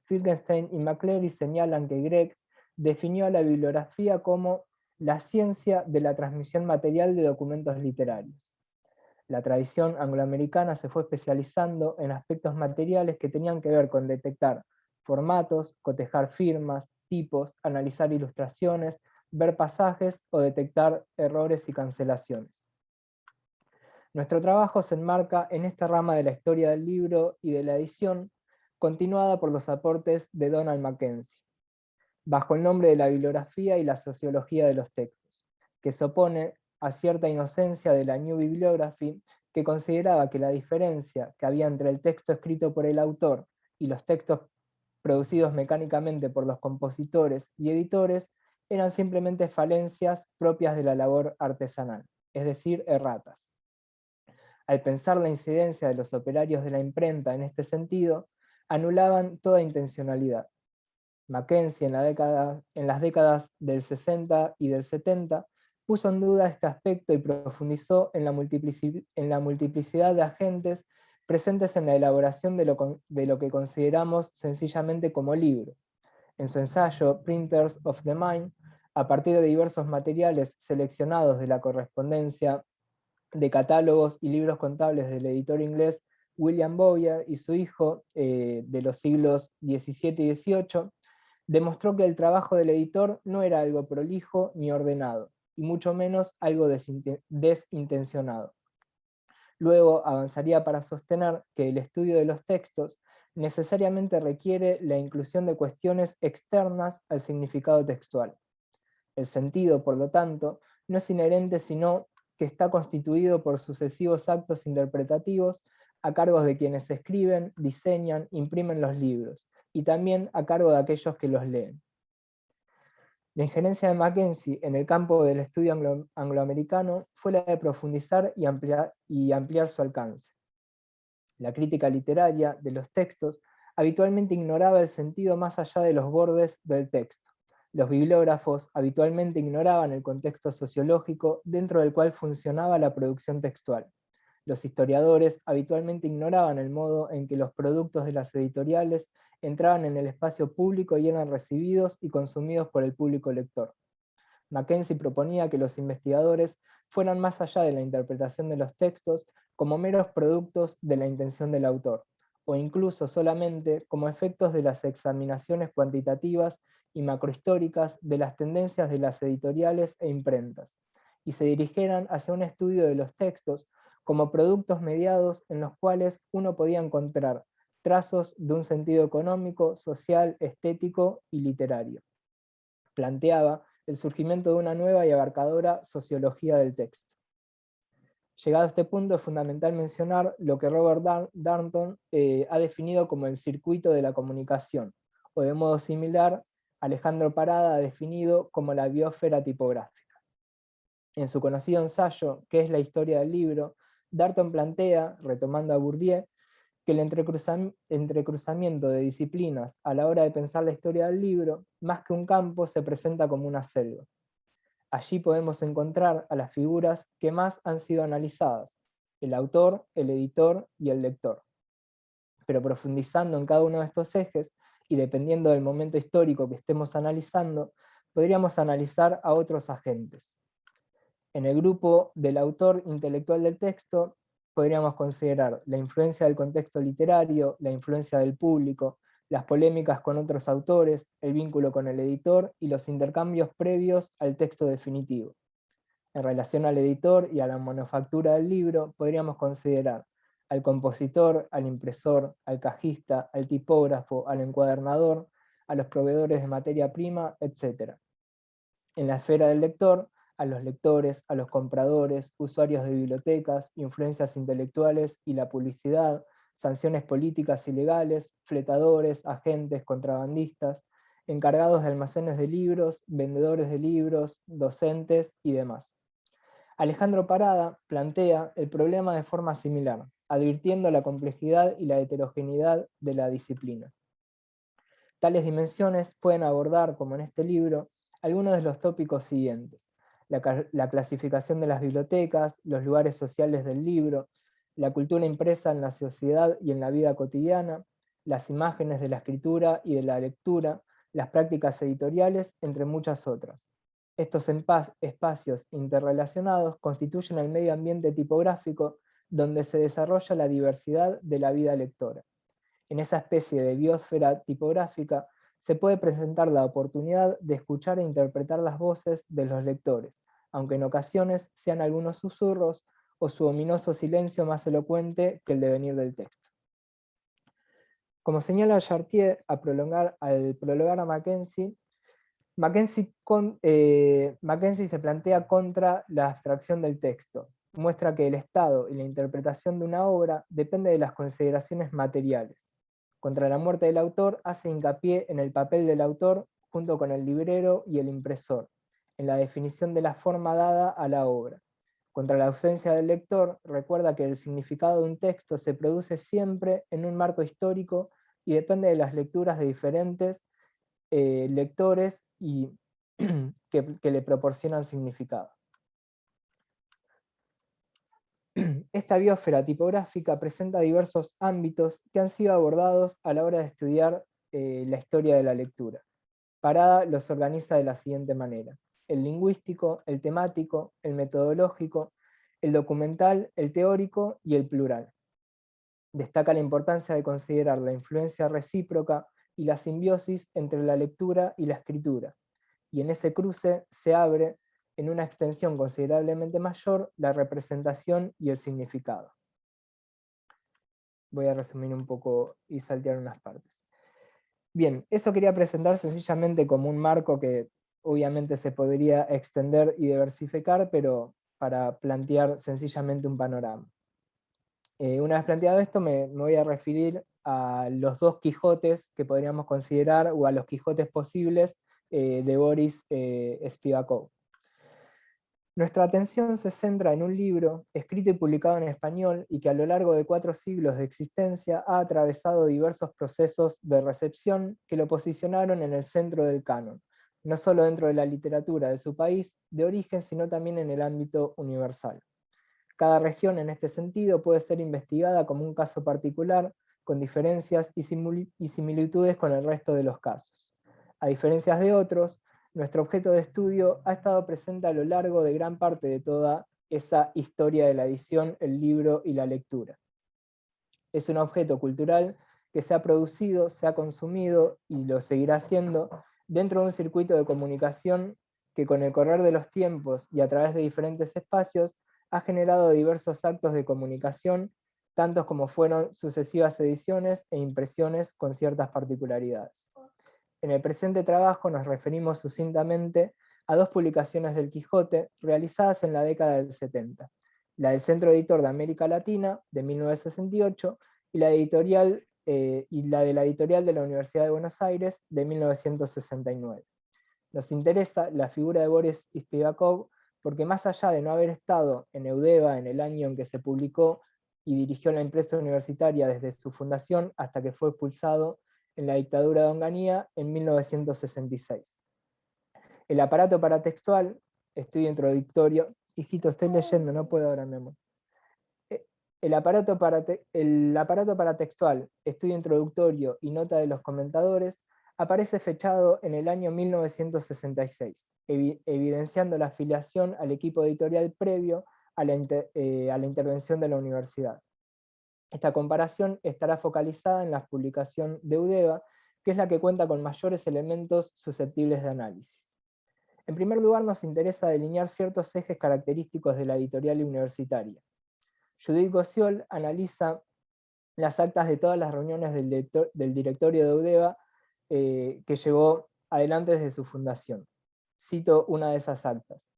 [SPEAKER 4] Finkelstein y McCleary señalan que Gregg definió a la bibliografía como la ciencia de la transmisión material de documentos literarios. La tradición angloamericana se fue especializando en aspectos materiales que tenían que ver con detectar formatos, cotejar firmas, tipos, analizar ilustraciones, ver pasajes o detectar errores y cancelaciones. Nuestro trabajo se enmarca en esta rama de la historia del libro y de la edición, continuada por los aportes de Donald Mackenzie, bajo el nombre de la bibliografía y la sociología de los textos, que se opone a cierta inocencia de la New Bibliography, que consideraba que la diferencia que había entre el texto escrito por el autor y los textos producidos mecánicamente por los compositores y editores eran simplemente falencias propias de la labor artesanal, es decir, erratas. Al pensar la incidencia de los operarios de la imprenta en este sentido, anulaban toda intencionalidad. Mackenzie, en las décadas del 60 y del 70, puso en duda este aspecto y profundizó en la multiplicidad de agentes presentes en la elaboración de lo que consideramos sencillamente como libro. En su ensayo Printers of the Mind, a partir de diversos materiales seleccionados de la correspondencia de catálogos y libros contables del editor inglés William Bowyer y su hijo de los siglos XVII y XVIII, demostró que el trabajo del editor no era algo prolijo ni ordenado, y mucho menos algo desintencionado. Luego avanzaría para sostener que el estudio de los textos necesariamente requiere la inclusión de cuestiones externas al significado textual. El sentido, por lo tanto, no es inherente, sino que está constituido por sucesivos actos interpretativos a cargo de quienes escriben, diseñan, imprimen los libros, y también a cargo de aquellos que los leen. La injerencia de Mackenzie en el campo del estudio angloamericano fue la de profundizar y ampliar su alcance. La crítica literaria de los textos habitualmente ignoraba el sentido más allá de los bordes del texto. Los bibliógrafos habitualmente ignoraban el contexto sociológico dentro del cual funcionaba la producción textual. Los historiadores habitualmente ignoraban el modo en que los productos de las editoriales entraban en el espacio público y eran recibidos y consumidos por el público lector. Mackenzie proponía que los investigadores fueran más allá de la interpretación de los textos como meros productos de la intención del autor, o incluso solamente como efectos de las examinaciones cuantitativas y macrohistóricas de las tendencias de las editoriales e imprentas, y se dirigieran hacia un estudio de los textos como productos mediados en los cuales uno podía encontrar trazos de un sentido económico, social, estético y literario. Planteaba el surgimiento de una nueva y abarcadora sociología del texto. Llegado a este punto es fundamental mencionar lo que Robert Darnton ha definido como el circuito de la comunicación, o de modo similar, Alejandro Parada ha definido como la biosfera tipográfica. En su conocido ensayo, ¿Qué es la historia del libro?, Darnton plantea, retomando a Bourdieu, que el entrecruzamiento de disciplinas a la hora de pensar la historia del libro, más que un campo, se presenta como una selva. Allí podemos encontrar a las figuras que más han sido analizadas: el autor, el editor y el lector. Pero profundizando en cada uno de estos ejes, y dependiendo del momento histórico que estemos analizando, podríamos analizar a otros agentes. En el grupo del autor intelectual del texto, podríamos considerar la influencia del contexto literario, la influencia del público, las polémicas con otros autores, el vínculo con el editor y los intercambios previos al texto definitivo. En relación al editor y a la manufactura del libro, podríamos considerar al compositor, al impresor, al cajista, al tipógrafo, al encuadernador, a los proveedores de materia prima, etc. En la esfera del lector, a los lectores, a los compradores, usuarios de bibliotecas, influencias intelectuales y la publicidad, sanciones políticas y legales, fletadores, agentes, contrabandistas, encargados de almacenes de libros, vendedores de libros, docentes y demás. Alejandro Parada plantea el problema de forma similar, advirtiendo la complejidad y la heterogeneidad de la disciplina. Tales dimensiones pueden abordar, como en este libro, algunos de los tópicos siguientes: la clasificación de las bibliotecas, los lugares sociales del libro, la cultura impresa en la sociedad y en la vida cotidiana, las imágenes de la escritura y de la lectura, las prácticas editoriales, entre muchas otras. Estos espacios interrelacionados constituyen el medio ambiente tipográfico donde se desarrolla la diversidad de la vida lectora. En esa especie de biosfera tipográfica se puede presentar la oportunidad de escuchar e interpretar las voces de los lectores, aunque en ocasiones sean algunos susurros o su ominoso silencio más elocuente que el devenir del texto. Como señala Chartier al prologar a Mackenzie, Mackenzie se plantea contra la abstracción del texto. Muestra que el estado y la interpretación de una obra depende de las consideraciones materiales. Contra la muerte del autor hace hincapié en el papel del autor junto con el librero y el impresor, en la definición de la forma dada a la obra. Contra la ausencia del lector, recuerda que el significado de un texto se produce siempre en un marco histórico y depende de las lecturas de diferentes lectores y que le proporcionan significado. Esta biosfera tipográfica presenta diversos ámbitos que han sido abordados a la hora de estudiar la historia de la lectura. Parada los organiza de la siguiente manera: el lingüístico, el temático, el metodológico, el documental, el teórico y el plural. Destaca la importancia de considerar la influencia recíproca y la simbiosis entre la lectura y la escritura, y en ese cruce se abre en una extensión considerablemente mayor la representación y el significado. Voy a resumir un poco y saltear unas partes. Bien, eso quería presentar sencillamente como un marco que obviamente se podría extender y diversificar, pero para plantear sencillamente un panorama. Una vez planteado esto, me voy a referir a los dos Quijotes que podríamos considerar, o a los Quijotes posibles de Boris Spivakov. Nuestra atención se centra en un libro escrito y publicado en español y que a lo largo de 4 siglos de existencia ha atravesado diversos procesos de recepción que lo posicionaron en el centro del canon, no solo dentro de la literatura de su país de origen, sino también en el ámbito universal. Cada región en este sentido puede ser investigada como un caso particular, con diferencias y similitudes con el resto de los casos. A diferencia de otros, nuestro objeto de estudio ha estado presente a lo largo de gran parte de toda esa historia de la edición, el libro y la lectura. Es un objeto cultural que se ha producido, se ha consumido y lo seguirá haciendo dentro de un circuito de comunicación que con el correr de los tiempos y a través de diferentes espacios ha generado diversos actos de comunicación, tantos como fueron sucesivas ediciones e impresiones con ciertas particularidades. En el presente trabajo nos referimos sucintamente a 2 publicaciones del Quijote realizadas en la década del 70, la del Centro Editor de América Latina, de 1968, y la de la editorial de la Universidad de Buenos Aires, de 1969. Nos interesa la figura de Boris Spivakov porque más allá de no haber estado en Eudeva en el año en que se publicó y dirigió la empresa universitaria desde su fundación hasta que fue expulsado en la dictadura de Onganía en 1966. El aparato paratextual, estudio introductorio, hijito, estoy leyendo, no puedo ahora, mi amor. El aparato paratextual, estudio introductorio y nota de los comentadores, aparece fechado en el año 1966, evidenciando la afiliación al equipo editorial previo a la intervención de la universidad. Esta comparación estará focalizada en la publicación de Eudeva, que es la que cuenta con mayores elementos susceptibles de análisis. En primer lugar, nos interesa delinear ciertos ejes característicos de la editorial universitaria. Judith Gociol analiza las actas de todas las reuniones del directorio de Eudeva que llevó adelante desde su fundación. Cito una de esas actas.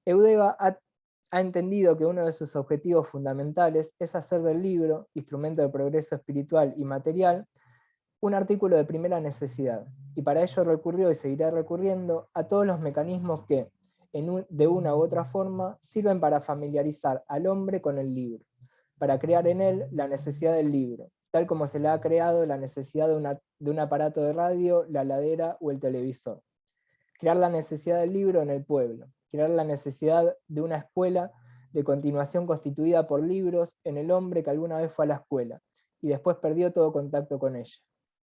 [SPEAKER 4] Eudeva ha entendido que uno de sus objetivos fundamentales es hacer del libro, instrumento de progreso espiritual y material, un artículo de primera necesidad, y para ello recurrió y seguirá recurriendo a todos los mecanismos que, de una u otra forma, sirven para familiarizar al hombre con el libro, para crear en él la necesidad del libro, tal como se le ha creado la necesidad de un aparato de radio, la ladera o el televisor. Crear la necesidad del libro en el pueblo, crear la necesidad de una escuela de continuación constituida por libros en el hombre que alguna vez fue a la escuela, y después perdió todo contacto con ella.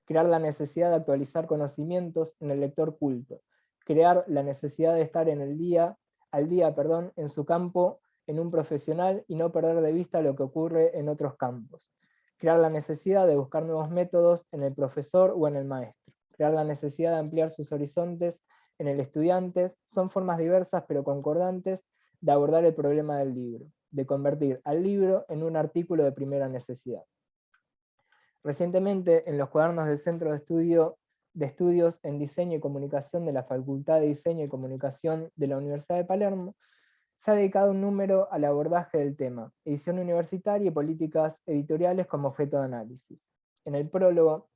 [SPEAKER 4] Crear la necesidad de actualizar conocimientos en el lector culto, crear la necesidad de estar al día, en su campo, en un profesional, y no perder de vista lo que ocurre en otros campos. Crear la necesidad de buscar nuevos métodos en el profesor o en el maestro. Crear la necesidad de ampliar sus horizontes en el estudiante. Son formas diversas pero concordantes de abordar el problema del libro, de convertir al libro en un artículo de primera necesidad. Recientemente, en los cuadernos del Centro de Estudios en Diseño y Comunicación de la Facultad de Diseño y Comunicación de la Universidad de Palermo, se ha dedicado un número al abordaje del tema, edición universitaria y políticas editoriales como objeto de análisis. En el prólogo,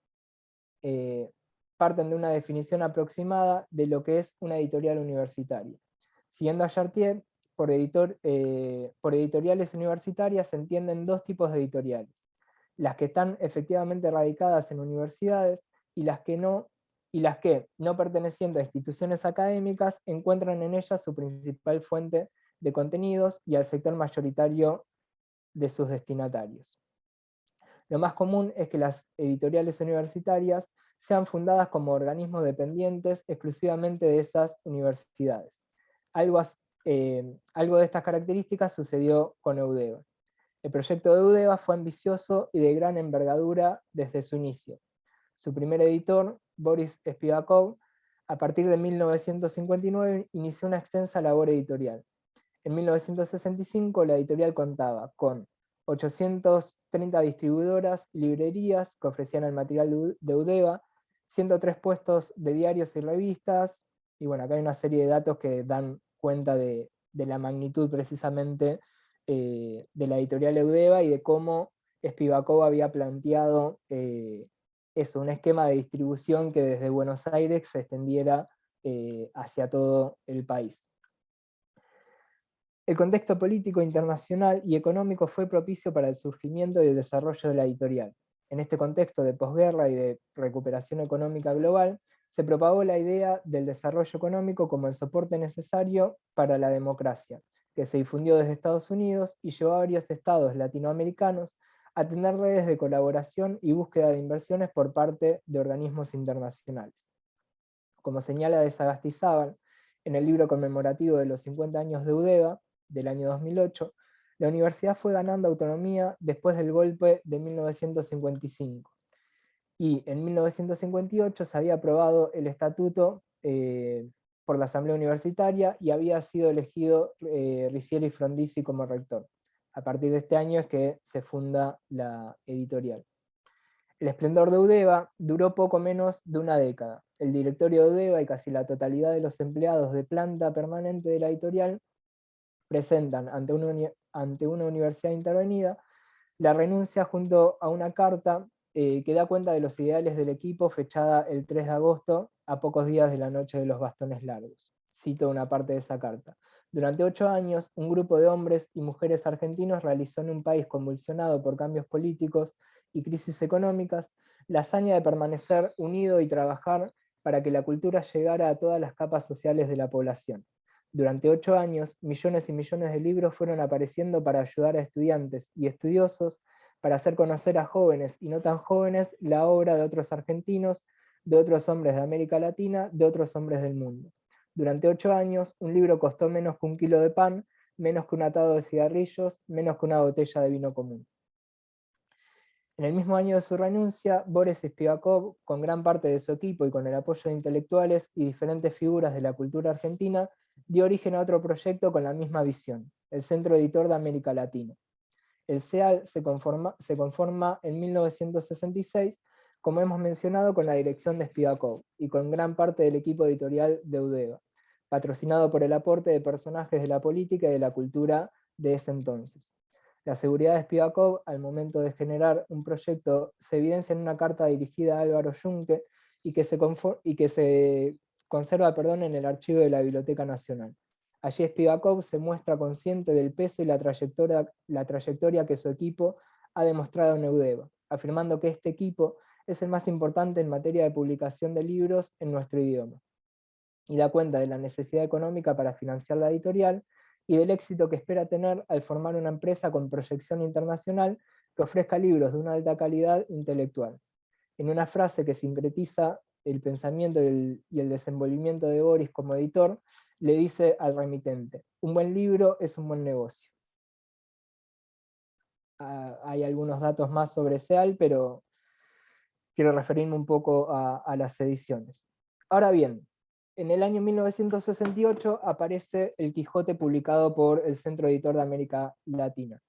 [SPEAKER 4] parten de una definición aproximada de lo que es una editorial universitaria. Siguiendo a Chartier, por editoriales universitarias se entienden dos tipos de editoriales: las que están efectivamente radicadas en universidades y las que, no perteneciendo a instituciones académicas, encuentran en ellas su principal fuente de contenidos y al sector mayoritario de sus destinatarios. Lo más común es que las editoriales universitarias sean fundadas como organismos dependientes exclusivamente de esas universidades. Algo de estas características sucedió con Eudeva. El proyecto de Eudeva fue ambicioso y de gran envergadura desde su inicio. Su primer editor, Boris Spivakov, a partir de 1959 inició una extensa labor editorial. En 1965 la editorial contaba con 830 distribuidoras y librerías que ofrecían el material de Eudeva, 103 puestos de diarios y revistas, y bueno, acá hay una serie de datos que dan cuenta de la magnitud precisamente de la editorial Eudeva y de cómo Spivakov había planteado un esquema de distribución que desde Buenos Aires se extendiera hacia todo el país. El contexto político internacional y económico fue propicio para el surgimiento y el desarrollo de la editorial. En este contexto de posguerra y de recuperación económica global, se propagó la idea del desarrollo económico como el soporte necesario para la democracia, que se difundió desde Estados Unidos y llevó a varios estados latinoamericanos a tener redes de colaboración y búsqueda de inversiones por parte de organismos internacionales. Como señala de Sagastizábal en el libro conmemorativo de los 50 años de Eudeva, del año 2008, la universidad fue ganando autonomía después del golpe de 1955. Y en 1958 se había aprobado el estatuto por la Asamblea Universitaria y había sido elegido Riccieri Frondizi como rector. A partir de este año es que se funda la editorial. El esplendor de Eudeva duró poco menos de una década. El directorio de Eudeva y casi la totalidad de los empleados de planta permanente de la editorial presentan ante una universidad intervenida la renuncia junto a una carta que da cuenta de los ideales del equipo, fechada el 3 de agosto, a pocos días de la noche de los bastones largos. Cito una parte de esa carta. Durante 8 años, un grupo de hombres y mujeres argentinos realizó en un país convulsionado por cambios políticos y crisis económicas la hazaña de permanecer unido y trabajar para que la cultura llegara a todas las capas sociales de la población. Durante 8 años, millones y millones de libros fueron apareciendo para ayudar a estudiantes y estudiosos, para hacer conocer a jóvenes y no tan jóvenes la obra de otros argentinos, de otros hombres de América Latina, de otros hombres del mundo. Durante 8 años, un libro costó menos que un kilo de pan, menos que un atado de cigarrillos, menos que una botella de vino común. En el mismo año de su renuncia, Boris Spivakov, con gran parte de su equipo y con el apoyo de intelectuales y diferentes figuras de la cultura argentina, dio origen a otro proyecto con la misma visión, el Centro Editor de América Latina. El CEAL se conforma en 1966, como hemos mencionado, con la dirección de Spivakov y con gran parte del equipo editorial de Eudeva, patrocinado por el aporte de personajes de la política y de la cultura de ese entonces. La seguridad de Spivakov al momento de generar un proyecto se evidencia en una carta dirigida a Álvaro Yunque y que se conserva en el archivo de la Biblioteca Nacional. Allí Spivakov se muestra consciente del peso y la trayectoria que su equipo ha demostrado en Eudeva, afirmando que este equipo es el más importante en materia de publicación de libros en nuestro idioma, y da cuenta de la necesidad económica para financiar la editorial y del éxito que espera tener al formar una empresa con proyección internacional que ofrezca libros de una alta calidad intelectual. En una frase que sintetiza el pensamiento y el desenvolvimiento de Boris como editor, le dice al remitente: un buen libro es un buen negocio. Hay algunos datos más sobre SEAL, pero quiero referirme un poco a las ediciones. Ahora bien, en el año 1968 aparece El Quijote, publicado por el Centro Editor de América Latina.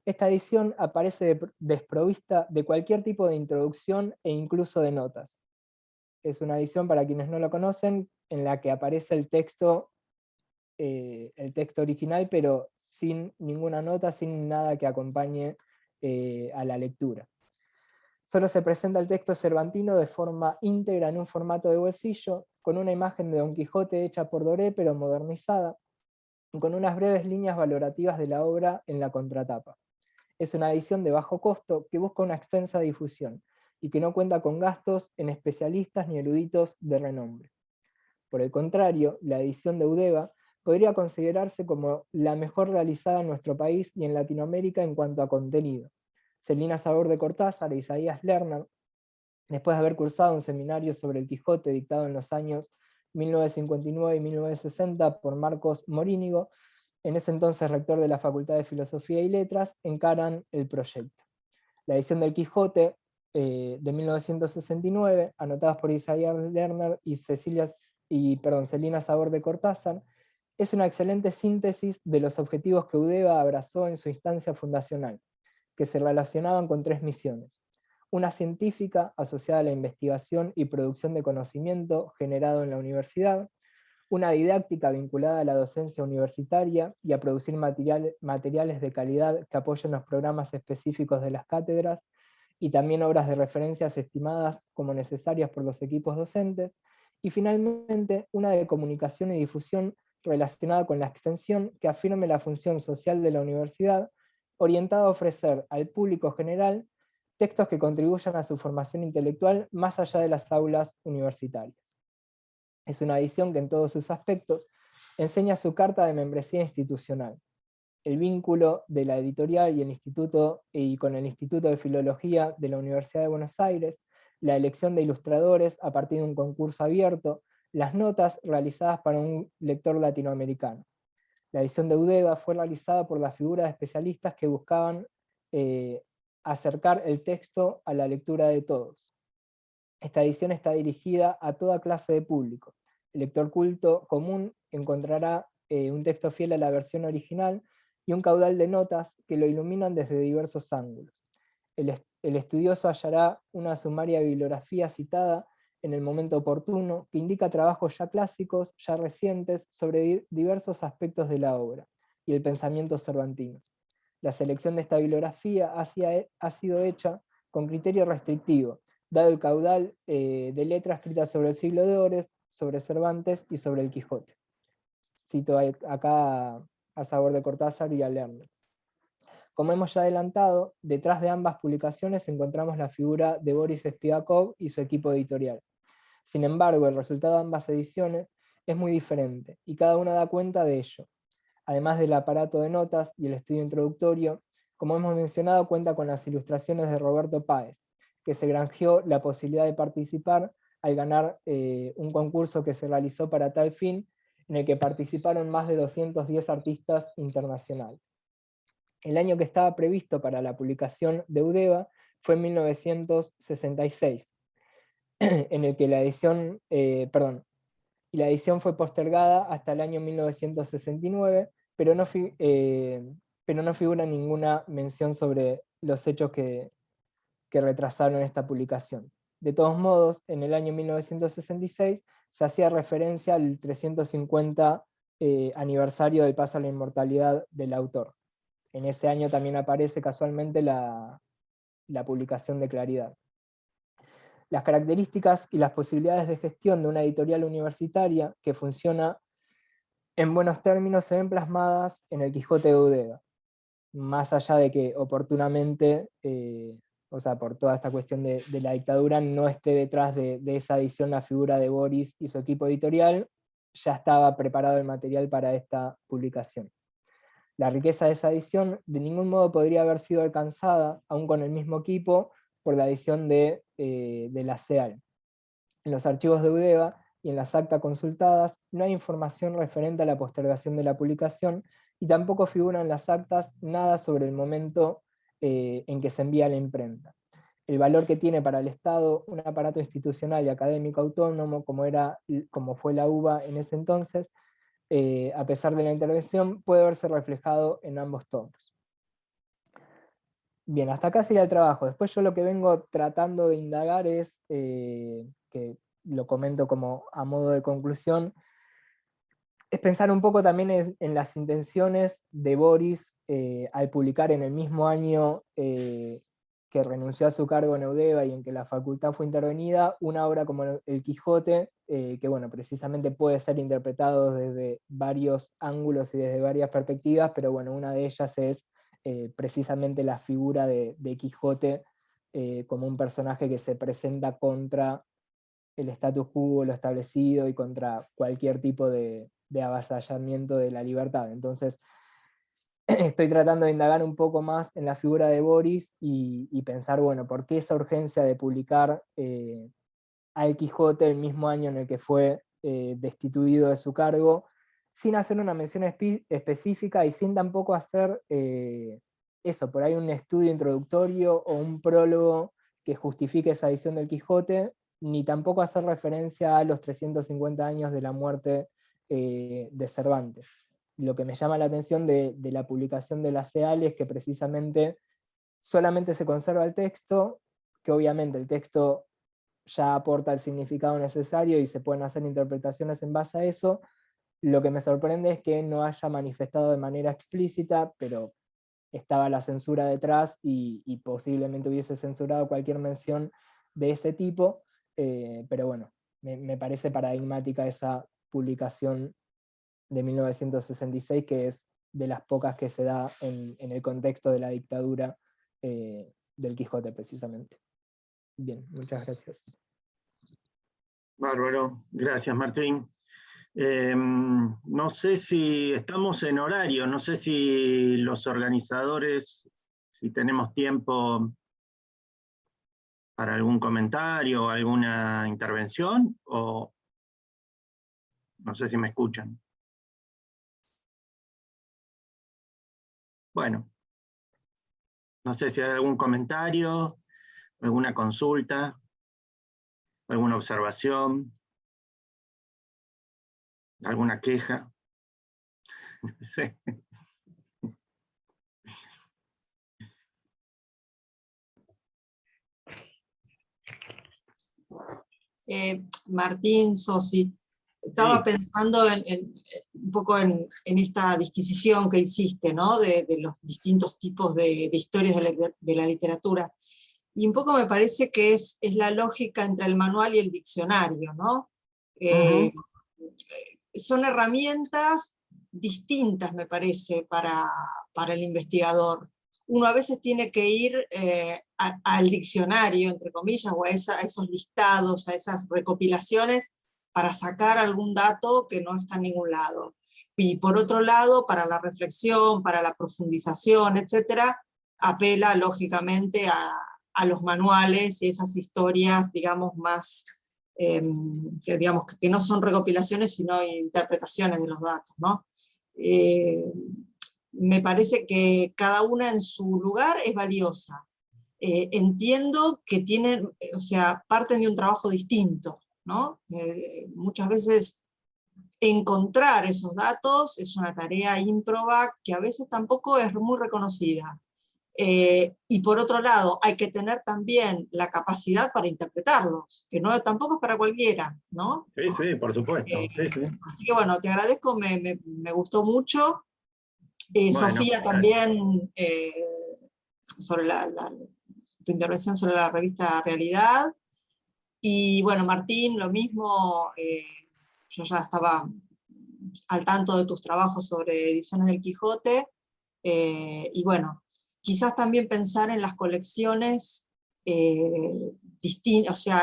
[SPEAKER 4] Esta edición aparece desprovista de cualquier tipo de introducción e incluso de notas. Es una edición, para quienes no lo conocen, en la que aparece el texto original, pero sin ninguna nota, sin nada que acompañe a la lectura. Solo se presenta el texto cervantino de forma íntegra en un formato de bolsillo, con una imagen de Don Quijote hecha por Doré, pero modernizada, y con unas breves líneas valorativas de la obra en la contratapa. Es una edición de bajo costo que busca una extensa difusión, y que no cuenta con gastos en especialistas ni eruditos de renombre. Por el contrario, la edición de Eudeva podría considerarse como la mejor realizada en nuestro país y en Latinoamérica en cuanto a contenido. Celina Sabor de Cortázar e Isaías Lerner, después de haber cursado un seminario sobre el Quijote dictado en los años 1959 y 1960 por Marcos Morínigo, en ese entonces rector de la Facultad de Filosofía y Letras, encaran el proyecto. La edición del Quijote de 1969, anotadas por Isaías Lerner y Celina Sabor de Cortázar, es una excelente síntesis de los objetivos que Eudeva abrazó en su instancia fundacional, que se relacionaban con tres misiones: una científica asociada a la investigación y producción de conocimiento generado en la universidad, una didáctica vinculada a la docencia universitaria y a producir materiales de calidad que apoyen los programas específicos de las cátedras, y también obras de referencias estimadas como necesarias por los equipos docentes, y finalmente una de comunicación y difusión relacionada con la extensión que afirme la función social de la universidad, orientada a ofrecer al público general textos que contribuyan a su formación intelectual más allá de las aulas universitarias. Es una edición que en todos sus aspectos enseña su carta de membresía institucional, el vínculo de la editorial y con el Instituto de Filología de la Universidad de Buenos Aires, la elección de ilustradores a partir de un concurso abierto, las notas realizadas para un lector latinoamericano. La edición de Eudeva fue realizada por la figura de especialistas que buscaban acercar el texto a la lectura de todos. Esta edición está dirigida a toda clase de público. El lector culto común encontrará un texto fiel a la versión original y un caudal de notas que lo iluminan desde diversos ángulos. El estudioso hallará una sumaria bibliografía citada en el momento oportuno, que indica trabajos ya clásicos, ya recientes, sobre diversos aspectos de la obra y el pensamiento cervantino. La selección de esta bibliografía ha sido hecha con criterio restrictivo, dado el caudal de letras escritas sobre el siglo de Ores, sobre Cervantes y sobre el Quijote. Cito acá a Sabor de Cortázar y a Lerner. Como hemos ya adelantado, detrás de ambas publicaciones encontramos la figura de Boris Spivakov y su equipo editorial. Sin embargo, el resultado de ambas ediciones es muy diferente, y cada una da cuenta de ello. Además del aparato de notas y el estudio introductorio, como hemos mencionado, cuenta con las ilustraciones de Roberto Páez, que se granjeó la posibilidad de participar al ganar un concurso que se realizó para tal fin, en el que participaron más de 210 artistas internacionales. El año que estaba previsto para la publicación de Eudeva fue en 1966, en el que la edición, y la edición fue postergada hasta el año 1969, pero no figura ninguna mención sobre los hechos que retrasaron esta publicación. De todos modos, en el año 1966 se hacía referencia al 350 aniversario del paso a la inmortalidad del autor. En ese año también aparece casualmente la publicación de Claridad. Las características y las posibilidades de gestión de una editorial universitaria que funciona en buenos términos se ven plasmadas en el Quijote de Eudeva, más allá de que oportunamente, o sea, por toda esta cuestión de la dictadura, no esté detrás de esa edición la figura de Boris y su equipo editorial, ya estaba preparado el material para esta publicación. La riqueza de esa edición de ningún modo podría haber sido alcanzada, aún con el mismo equipo, por la edición de la CEAL. En los archivos de Eudeva y en las actas consultadas no hay información referente a la postergación de la publicación, y tampoco figura en las actas nada sobre el momento en que se envía a la imprenta. El valor que tiene para el Estado un aparato institucional y académico autónomo como fue la UBA en ese entonces, a pesar de la intervención, puede verse reflejado en ambos tomos. Bien, hasta acá sería el trabajo. Después yo lo que vengo tratando de indagar es, que lo comento como a modo de conclusión, es pensar un poco también en las intenciones de Boris al publicar en el mismo año que renunció a su cargo en Eudeva y en que la facultad fue intervenida, una obra como El Quijote, que bueno, precisamente puede ser interpretado desde varios ángulos y desde varias perspectivas, pero bueno, una de ellas es precisamente la figura de Quijote como un personaje que se presenta contra el status quo, lo establecido, y contra cualquier tipo de avasallamiento de la libertad. Entonces, estoy tratando de indagar un poco más en la figura de Boris y pensar, bueno, ¿por qué esa urgencia de publicar a El Quijote el mismo año en el que fue destituido de su cargo, sin hacer una mención específica y sin tampoco hacer eso, por ahí un estudio introductorio o un prólogo que justifique esa edición del Quijote, ni tampoco hacer referencia a los 350 años de la muerte de Cervantes? Lo que me llama la atención de la publicación de la CEAL es que precisamente solamente se conserva el texto, que obviamente el texto ya aporta el significado necesario y se pueden hacer interpretaciones en base a eso. Lo que me sorprende es que no haya manifestado de manera explícita, pero estaba la censura detrás y posiblemente hubiese censurado cualquier mención de ese tipo, pero bueno, me parece paradigmática esa publicación de 1966, que es de las pocas que se da en el contexto de la dictadura del Quijote precisamente. Bien, muchas gracias.
[SPEAKER 1] Bárbaro, gracias Martín. No sé si estamos en horario, no sé si los organizadores, si tenemos tiempo para algún comentario o alguna intervención, o no sé si me escuchan. Bueno, no sé si hay algún comentario, alguna consulta, alguna observación, alguna queja. Sí.
[SPEAKER 6] Martín, Sosi, estaba pensando un poco en esta disquisición que hiciste, ¿no? De los distintos tipos de historias de la literatura. Y un poco me parece que es la lógica entre el manual y el diccionario, ¿no? Son herramientas distintas, me parece, para el investigador. Uno a veces tiene que ir al diccionario, entre comillas, o a esos listados, a esas recopilaciones, para sacar algún dato que no está en ningún lado. Y por otro lado, para la reflexión, para la profundización, etc., apela lógicamente a los manuales y esas historias, digamos, más, que no son recopilaciones, sino interpretaciones de los datos, ¿no? Me parece que cada una en su lugar es valiosa. entiendo que tienen, o sea, parten de un trabajo distinto, ¿no? Muchas veces encontrar esos datos es una tarea ímproba que a veces tampoco es muy reconocida. Y por otro lado, hay que tener también la capacidad para interpretarlos, que no, tampoco es para cualquiera, ¿no?
[SPEAKER 1] Sí, sí, por supuesto. Sí, sí.
[SPEAKER 6] Así que bueno, te agradezco, me gustó mucho.
[SPEAKER 1] Bueno,
[SPEAKER 6] Sofía también, sobre tu intervención sobre la revista Realidad. Y bueno, Martín, lo mismo, yo ya estaba al tanto de tus trabajos sobre ediciones del Quijote, y bueno, quizás también pensar en las colecciones distintas, o sea,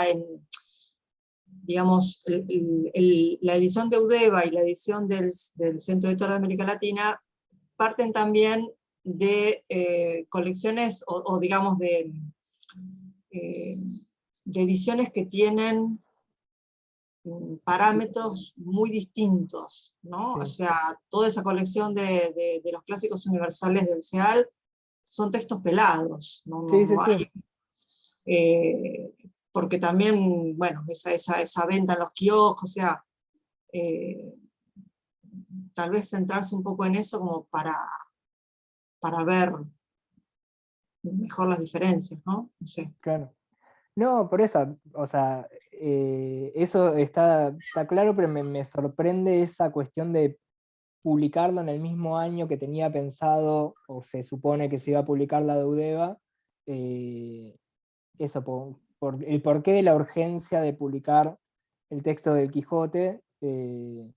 [SPEAKER 6] digamos, la edición de Eudeva y la edición del Centro Editor de América Latina parten también de colecciones o digamos de ediciones que tienen parámetros muy distintos, ¿no?
[SPEAKER 4] Sí.
[SPEAKER 6] O sea, toda esa colección de los clásicos universales del CEAL son textos pelados, no,
[SPEAKER 4] Sí, sí,
[SPEAKER 6] no
[SPEAKER 4] sí.
[SPEAKER 6] hay, porque también, bueno, esa venta en los kioscos, o sea, tal vez centrarse un poco en eso como para ver mejor las diferencias, ¿no? No sé.
[SPEAKER 4] Claro. No, por eso, o sea, eso está claro, pero me sorprende esa cuestión de publicarlo en el mismo año que tenía pensado, o se supone que se iba a publicar la de Eudeva. Eso, por el porqué de la urgencia de publicar el texto del Quijote en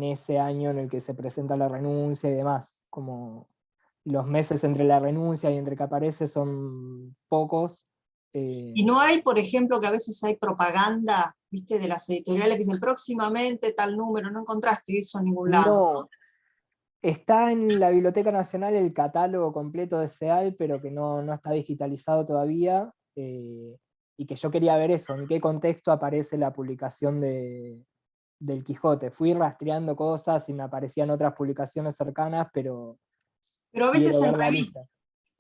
[SPEAKER 4] ese año en el que se presenta la renuncia y demás. Como los meses entre la renuncia y entre que aparece son pocos.
[SPEAKER 6] Y no hay, por ejemplo, que a veces hay propaganda, viste, de las editoriales que dicen próximamente tal número, no encontraste eso en ningún lado.
[SPEAKER 4] No, está en la Biblioteca Nacional el catálogo completo de SEAL, pero que no está digitalizado todavía, y que yo quería ver eso, en qué contexto aparece la publicación del Quijote. Fui rastreando cosas y me aparecían otras publicaciones cercanas, pero
[SPEAKER 6] Pero
[SPEAKER 4] quiero ver la lista.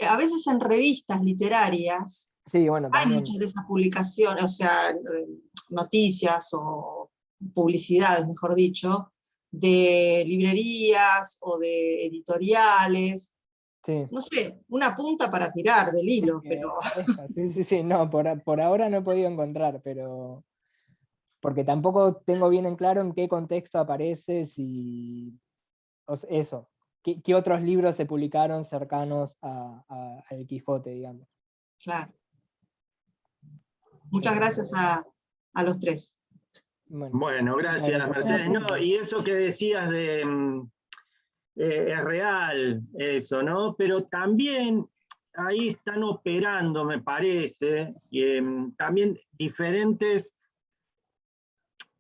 [SPEAKER 6] a veces en revistas literarias
[SPEAKER 4] Sí, bueno,
[SPEAKER 6] hay
[SPEAKER 4] también.
[SPEAKER 6] muchas de esas publicaciones, o sea, noticias o publicidades, mejor dicho, de librerías o de editoriales.
[SPEAKER 4] Sí.
[SPEAKER 6] No sé, una punta para tirar del
[SPEAKER 4] Sí,
[SPEAKER 6] hilo,
[SPEAKER 4] que
[SPEAKER 6] pero
[SPEAKER 4] aparezca. Sí, no, por ahora no he podido encontrar, pero porque tampoco tengo bien en claro en qué contexto aparece, si eso, qué otros libros se publicaron cercanos al Quijote, digamos.
[SPEAKER 6] claro. Muchas gracias a los tres.
[SPEAKER 1] Bueno,
[SPEAKER 4] muchas
[SPEAKER 1] gracias,
[SPEAKER 4] por
[SPEAKER 1] Mercedes.
[SPEAKER 5] Gracias.
[SPEAKER 1] No, y eso que decías de es real eso, ¿no? Pero también ahí están operando, me parece, también diferentes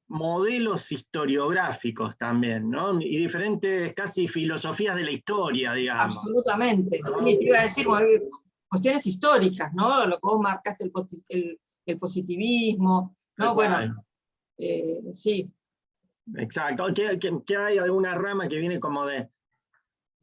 [SPEAKER 1] modelos historiográficos tambión, ¿no? Y diferentes casi filosofías de la historia, digamos.
[SPEAKER 6] Absolutamente.
[SPEAKER 1] ¿No?
[SPEAKER 6] Sí, te iba a decir, bueno, cuestiones históricas, ¿no? Lo que vos marcaste el positivismo, ¿no? Bueno, sí.
[SPEAKER 1] Exacto. Que hay alguna rama que viene como de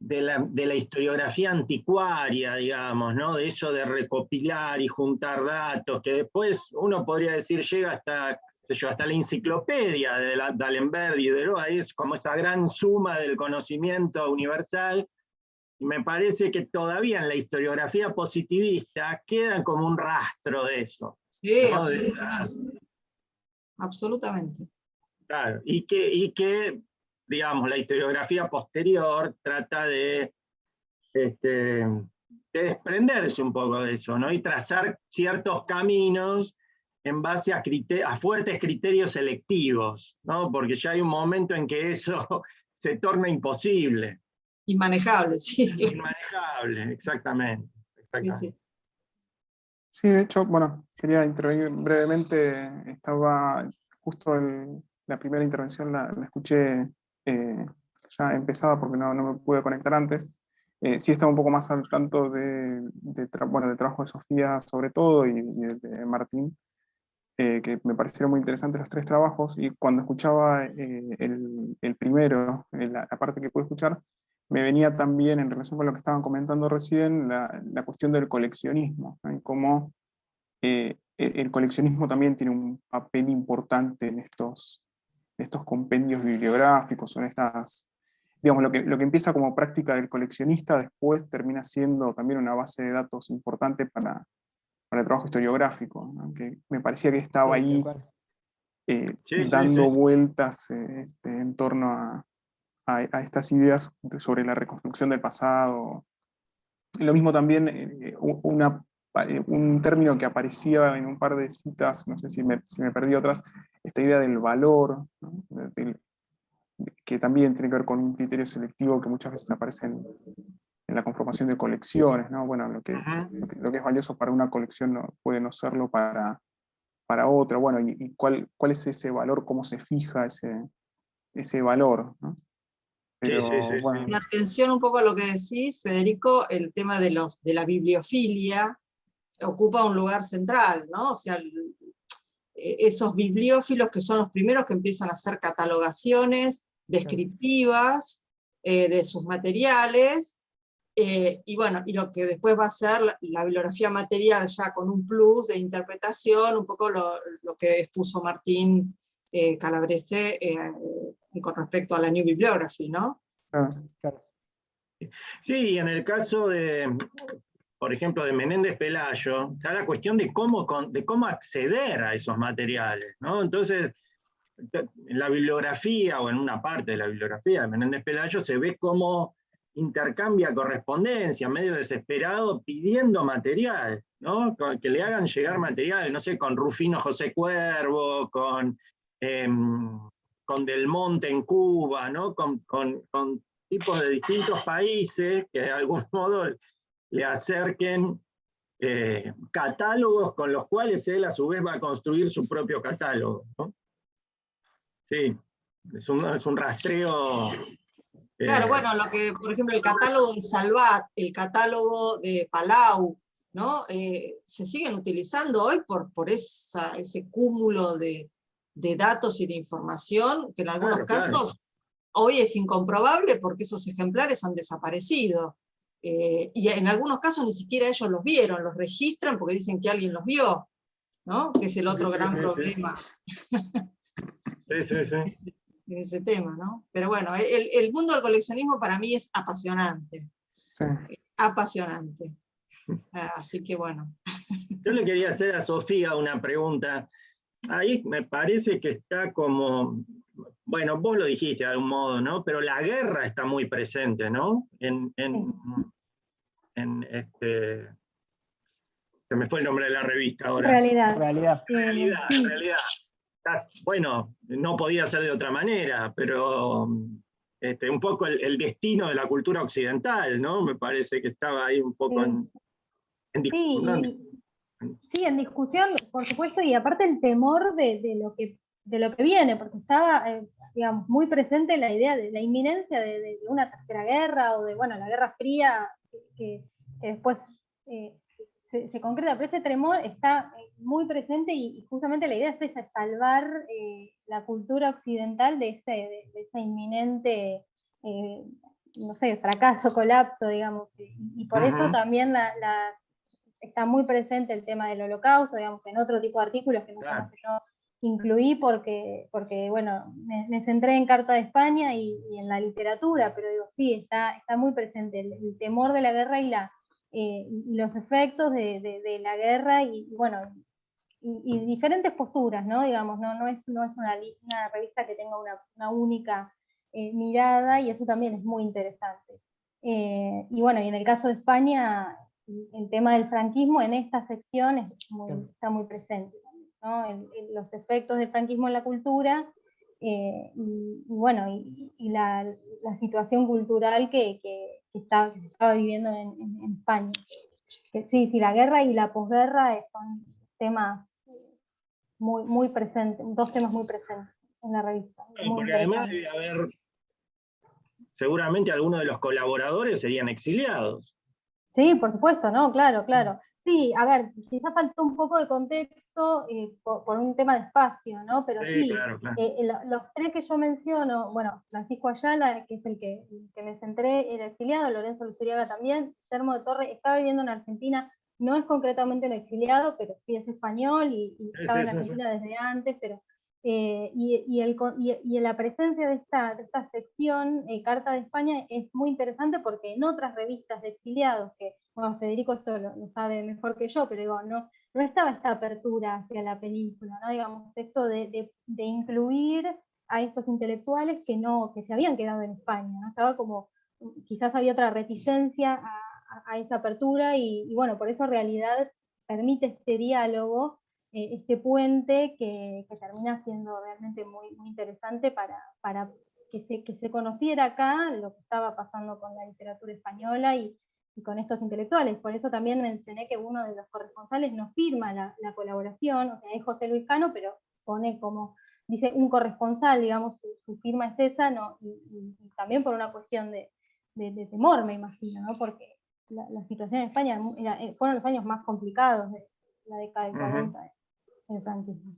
[SPEAKER 1] la historiografía anticuaria, digamos, ¿no? De eso de recopilar y juntar datos, que después uno podría decir llega hasta, qué sé yo, hasta la enciclopedia de D'Alembert y de Diderot, es como esa gran suma del conocimiento universal. Y me parece que todavía en la historiografía positivista queda como un rastro de eso,
[SPEAKER 6] Sí,
[SPEAKER 1] ¿no?
[SPEAKER 6] absolutamente. Absolutamente.
[SPEAKER 1] Claro, y que, digamos, la historiografía posterior trata de desprenderse un poco de eso, ¿no? Y trazar ciertos caminos en base a fuertes criterios selectivos, ¿no? Porque ya hay un momento en que eso se torna imposible.
[SPEAKER 6] Inmanejable, sí.
[SPEAKER 1] Inmanejable, exactamente.
[SPEAKER 6] Sí, sí.
[SPEAKER 7] Sí, de hecho, bueno, quería intervenir brevemente. Estaba justo la primera intervención, la escuché ya empezada porque no me pude conectar antes. Sí estaba un poco más al tanto del trabajo de Sofía sobre todo y de Martín, que me parecieron muy interesantes los tres trabajos, y cuando escuchaba el primero, la parte que pude escuchar, me venía también, en relación con lo que estaban comentando recién, la cuestión del coleccionismo, ¿no? Y cómo el coleccionismo también tiene un papel importante en estos compendios bibliográficos, o en estas, digamos, lo que empieza como práctica del coleccionista después termina siendo también una base de datos importante para el trabajo historiográfico, ¿no? Que me parecía que estaba
[SPEAKER 4] Sí, tal
[SPEAKER 7] ahí
[SPEAKER 4] cual.
[SPEAKER 7] dando vueltas en torno a estas ideas sobre la reconstrucción del pasado. Lo mismo también, un término que aparecía en un par de citas, no sé si me perdí otras, esta idea del valor, ¿no? Que también tiene que ver con un criterio selectivo que muchas veces aparece en la conformación de colecciones, ¿no? Bueno, lo que es valioso para una colección puede no serlo para otra. Bueno, y cuál es ese valor, cómo se fija ese valor, ¿no? Pero bueno.
[SPEAKER 6] La atención un poco a lo que decís, Federico, el tema de la bibliofilia ocupa un lugar central, ¿no? O sea, esos bibliófilos que son los primeros que empiezan a hacer catalogaciones descriptivas de sus materiales, y bueno, y lo que después va a ser la bibliografía material ya con un plus de interpretación, un poco lo que expuso Martín Calabrese con respecto a la New Bibliography, ¿no?
[SPEAKER 4] Claro.
[SPEAKER 1] Sí, en el caso de, por ejemplo, de Menéndez Pelayo, está la cuestión de cómo acceder a esos materiales, ¿no? Entonces, en la bibliografía, o en una parte de la bibliografía de Menéndez Pelayo, se ve cómo intercambia correspondencia, medio desesperado, pidiendo material, ¿no? Que le hagan llegar material, no sé, con Rufino José Cuervo, con Del Monte en Cuba, ¿no? Con tipos de distintos países que de algún modo le acerquen catálogos con los cuales él a su vez va a construir su propio catálogo, ¿no? Sí, es un rastreo.
[SPEAKER 6] Claro, bueno, lo que, por ejemplo, el catálogo de Salvat, el catálogo de Palau, ¿no? Se siguen utilizando hoy por ese cúmulo de datos y de información, que en algunos casos hoy es incomprobable porque esos ejemplares han desaparecido. Y en algunos casos ni siquiera ellos los vieron, los registran porque dicen que alguien los vio, ¿no? Que es el otro gran problema.
[SPEAKER 1] Sí.
[SPEAKER 6] En ese tema, ¿no? Pero bueno, el mundo del coleccionismo para mí es apasionante.
[SPEAKER 7] Sí.
[SPEAKER 6] Apasionante. Así que bueno.
[SPEAKER 1] Yo le quería hacer a Sofía una pregunta. Ahí me parece que está como, bueno, vos lo dijiste de algún modo, ¿no? Pero la guerra está muy presente, ¿no? Se me fue el nombre de la revista ahora.
[SPEAKER 5] Realidad.
[SPEAKER 1] En realidad. Bueno, no podía ser de otra manera, pero un poco el destino de la cultura occidental, ¿no? Me parece que estaba ahí un poco en discusión.
[SPEAKER 5] Sí, en discusión, por supuesto, y aparte el temor de lo que viene, porque estaba, digamos, muy presente la idea de la inminencia de una tercera guerra, o de, bueno, la Guerra Fría, que después se concreta, pero ese temor está muy presente, y justamente la idea es esa, salvar la cultura occidental de esa inminente, no sé, fracaso, colapso, digamos, y por eso también está muy presente el tema del Holocausto, digamos, en otro tipo de artículos que no son los que yo incluí porque bueno, me centré en Carta de España y en la literatura, pero digo, sí, está muy presente el temor de la guerra y los efectos de la guerra, y bueno, y diferentes posturas, ¿no? Digamos, no es una revista que tenga una única mirada, y eso también es muy interesante. Y bueno, y en el caso de España, el tema del franquismo en esta sección está muy presente, ¿no? Los efectos del franquismo en la cultura, y bueno, y la situación cultural que estaba viviendo en España. Que sí, la guerra y la posguerra son temas muy presentes, dos temas muy presentes en la revista.
[SPEAKER 1] Porque además debe haber, seguramente algunos de los colaboradores serían exiliados.
[SPEAKER 5] Sí, por supuesto, ¿no? Claro. Sí, a ver, quizás faltó un poco de contexto por un tema de espacio, ¿no? Pero
[SPEAKER 1] Sí,
[SPEAKER 5] sí,
[SPEAKER 1] claro, claro.
[SPEAKER 5] los tres que yo menciono, bueno, Francisco Ayala, que es el que me centré, era exiliado, Lorenzo Luzuriaga también, Guillermo de Torre está viviendo en Argentina, no es concretamente un exiliado, pero sí es español y estaba en
[SPEAKER 1] Sí, sí, sí.
[SPEAKER 5] Argentina desde antes, pero y la presencia de esta sección, Carta de España, es muy interesante porque en otras revistas de exiliados, que, bueno, Federico esto lo sabe mejor que yo, pero digo, no estaba esta apertura hacia la península, ¿no? Digamos, esto de incluir a estos intelectuales que se habían quedado en España, ¿no? Estaba como, quizás había otra reticencia a esa apertura y bueno, por eso Realidad permite este diálogo, este puente que termina siendo realmente muy, muy interesante para que se conociera acá lo que estaba pasando con la literatura española y con estos intelectuales. Por eso también mencioné que uno de los corresponsales no firma la colaboración, o sea, es José Luis Cano, pero pone como, dice un corresponsal, digamos, su firma es esa, ¿no? Y también por una cuestión de temor, me imagino, ¿no? Porque la situación en España fueron los años más complicados de la década del 40 del franquismo.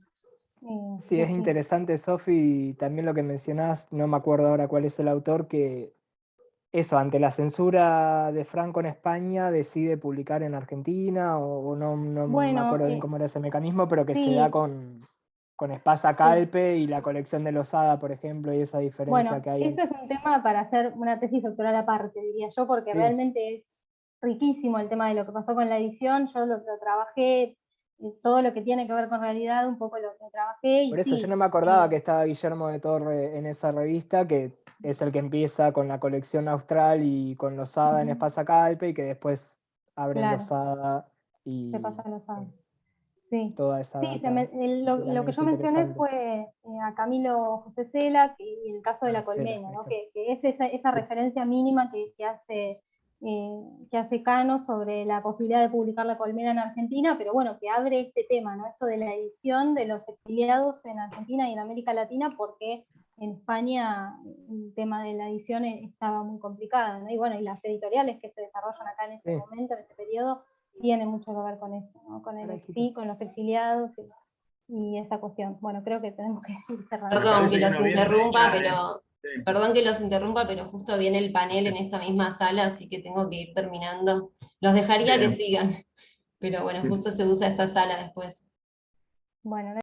[SPEAKER 4] Sí, es
[SPEAKER 5] Sí.
[SPEAKER 4] interesante, Sofi, también lo que mencionás, no me acuerdo ahora cuál es el autor, que eso, ante la censura de Franco en España, decide publicar en Argentina, o no me
[SPEAKER 5] Bueno,
[SPEAKER 4] acuerdo bien cómo era ese mecanismo, pero que se da
[SPEAKER 5] sí,
[SPEAKER 4] con Espasa
[SPEAKER 5] sí.
[SPEAKER 4] Calpe y la colección de Losada, por ejemplo, y esa diferencia
[SPEAKER 5] Bueno,
[SPEAKER 4] que hay
[SPEAKER 5] eso es un tema para hacer una tesis doctoral aparte, diría yo, porque
[SPEAKER 4] Sí.
[SPEAKER 5] realmente es riquísimo el tema de lo que pasó con la edición. Yo lo trabajé, todo lo que tiene que ver con Realidad, un poco lo trabajé,
[SPEAKER 4] Por
[SPEAKER 5] y
[SPEAKER 4] eso yo
[SPEAKER 5] sí,
[SPEAKER 4] no me acordaba que estaba Guillermo de Torre en esa revista, que es el que empieza con la colección austral y con Losada en Espasa Calpe, y que después abren
[SPEAKER 5] claro,
[SPEAKER 4] Losada
[SPEAKER 5] se
[SPEAKER 4] y
[SPEAKER 5] pasa a los años. Sí,
[SPEAKER 4] toda esa
[SPEAKER 5] sí,
[SPEAKER 4] data, que
[SPEAKER 5] lo
[SPEAKER 4] también
[SPEAKER 5] que
[SPEAKER 4] es
[SPEAKER 5] yo mencioné
[SPEAKER 4] interesante.
[SPEAKER 5] fue a Camilo José Cela y el caso de
[SPEAKER 4] Ah,
[SPEAKER 5] la
[SPEAKER 4] Cela,
[SPEAKER 5] colmena,
[SPEAKER 4] ahí
[SPEAKER 5] ¿no?
[SPEAKER 4] está.
[SPEAKER 5] Que es esa
[SPEAKER 4] Sí.
[SPEAKER 5] referencia mínima que hace Cano sobre la posibilidad de publicar la colmena en Argentina, pero bueno, que abre este tema, ¿no? Esto de la edición de los exiliados en Argentina y en América Latina, porque en España el tema de la edición estaba muy complicado, ¿no? Y bueno, y las editoriales que se desarrollan acá en ese
[SPEAKER 4] Sí.
[SPEAKER 5] momento, en ese periodo, tiene mucho que ver con eso, ¿no? Con el
[SPEAKER 4] Ahora,
[SPEAKER 5] exilio, con los exiliados y esa cuestión. Bueno, creo que tenemos que ir cerrando.
[SPEAKER 1] Me
[SPEAKER 2] Perdón
[SPEAKER 1] parece
[SPEAKER 2] que
[SPEAKER 1] que
[SPEAKER 2] los
[SPEAKER 1] nos viene
[SPEAKER 2] interrumpa,
[SPEAKER 1] hecha.
[SPEAKER 2] pero
[SPEAKER 1] Sí.
[SPEAKER 2] perdón que los interrumpa, pero justo viene el panel en esta misma sala, así que tengo que ir terminando. Los dejaría que
[SPEAKER 1] Bien.
[SPEAKER 2] sigan, pero bueno, justo se usa esta sala después.
[SPEAKER 5] Bueno,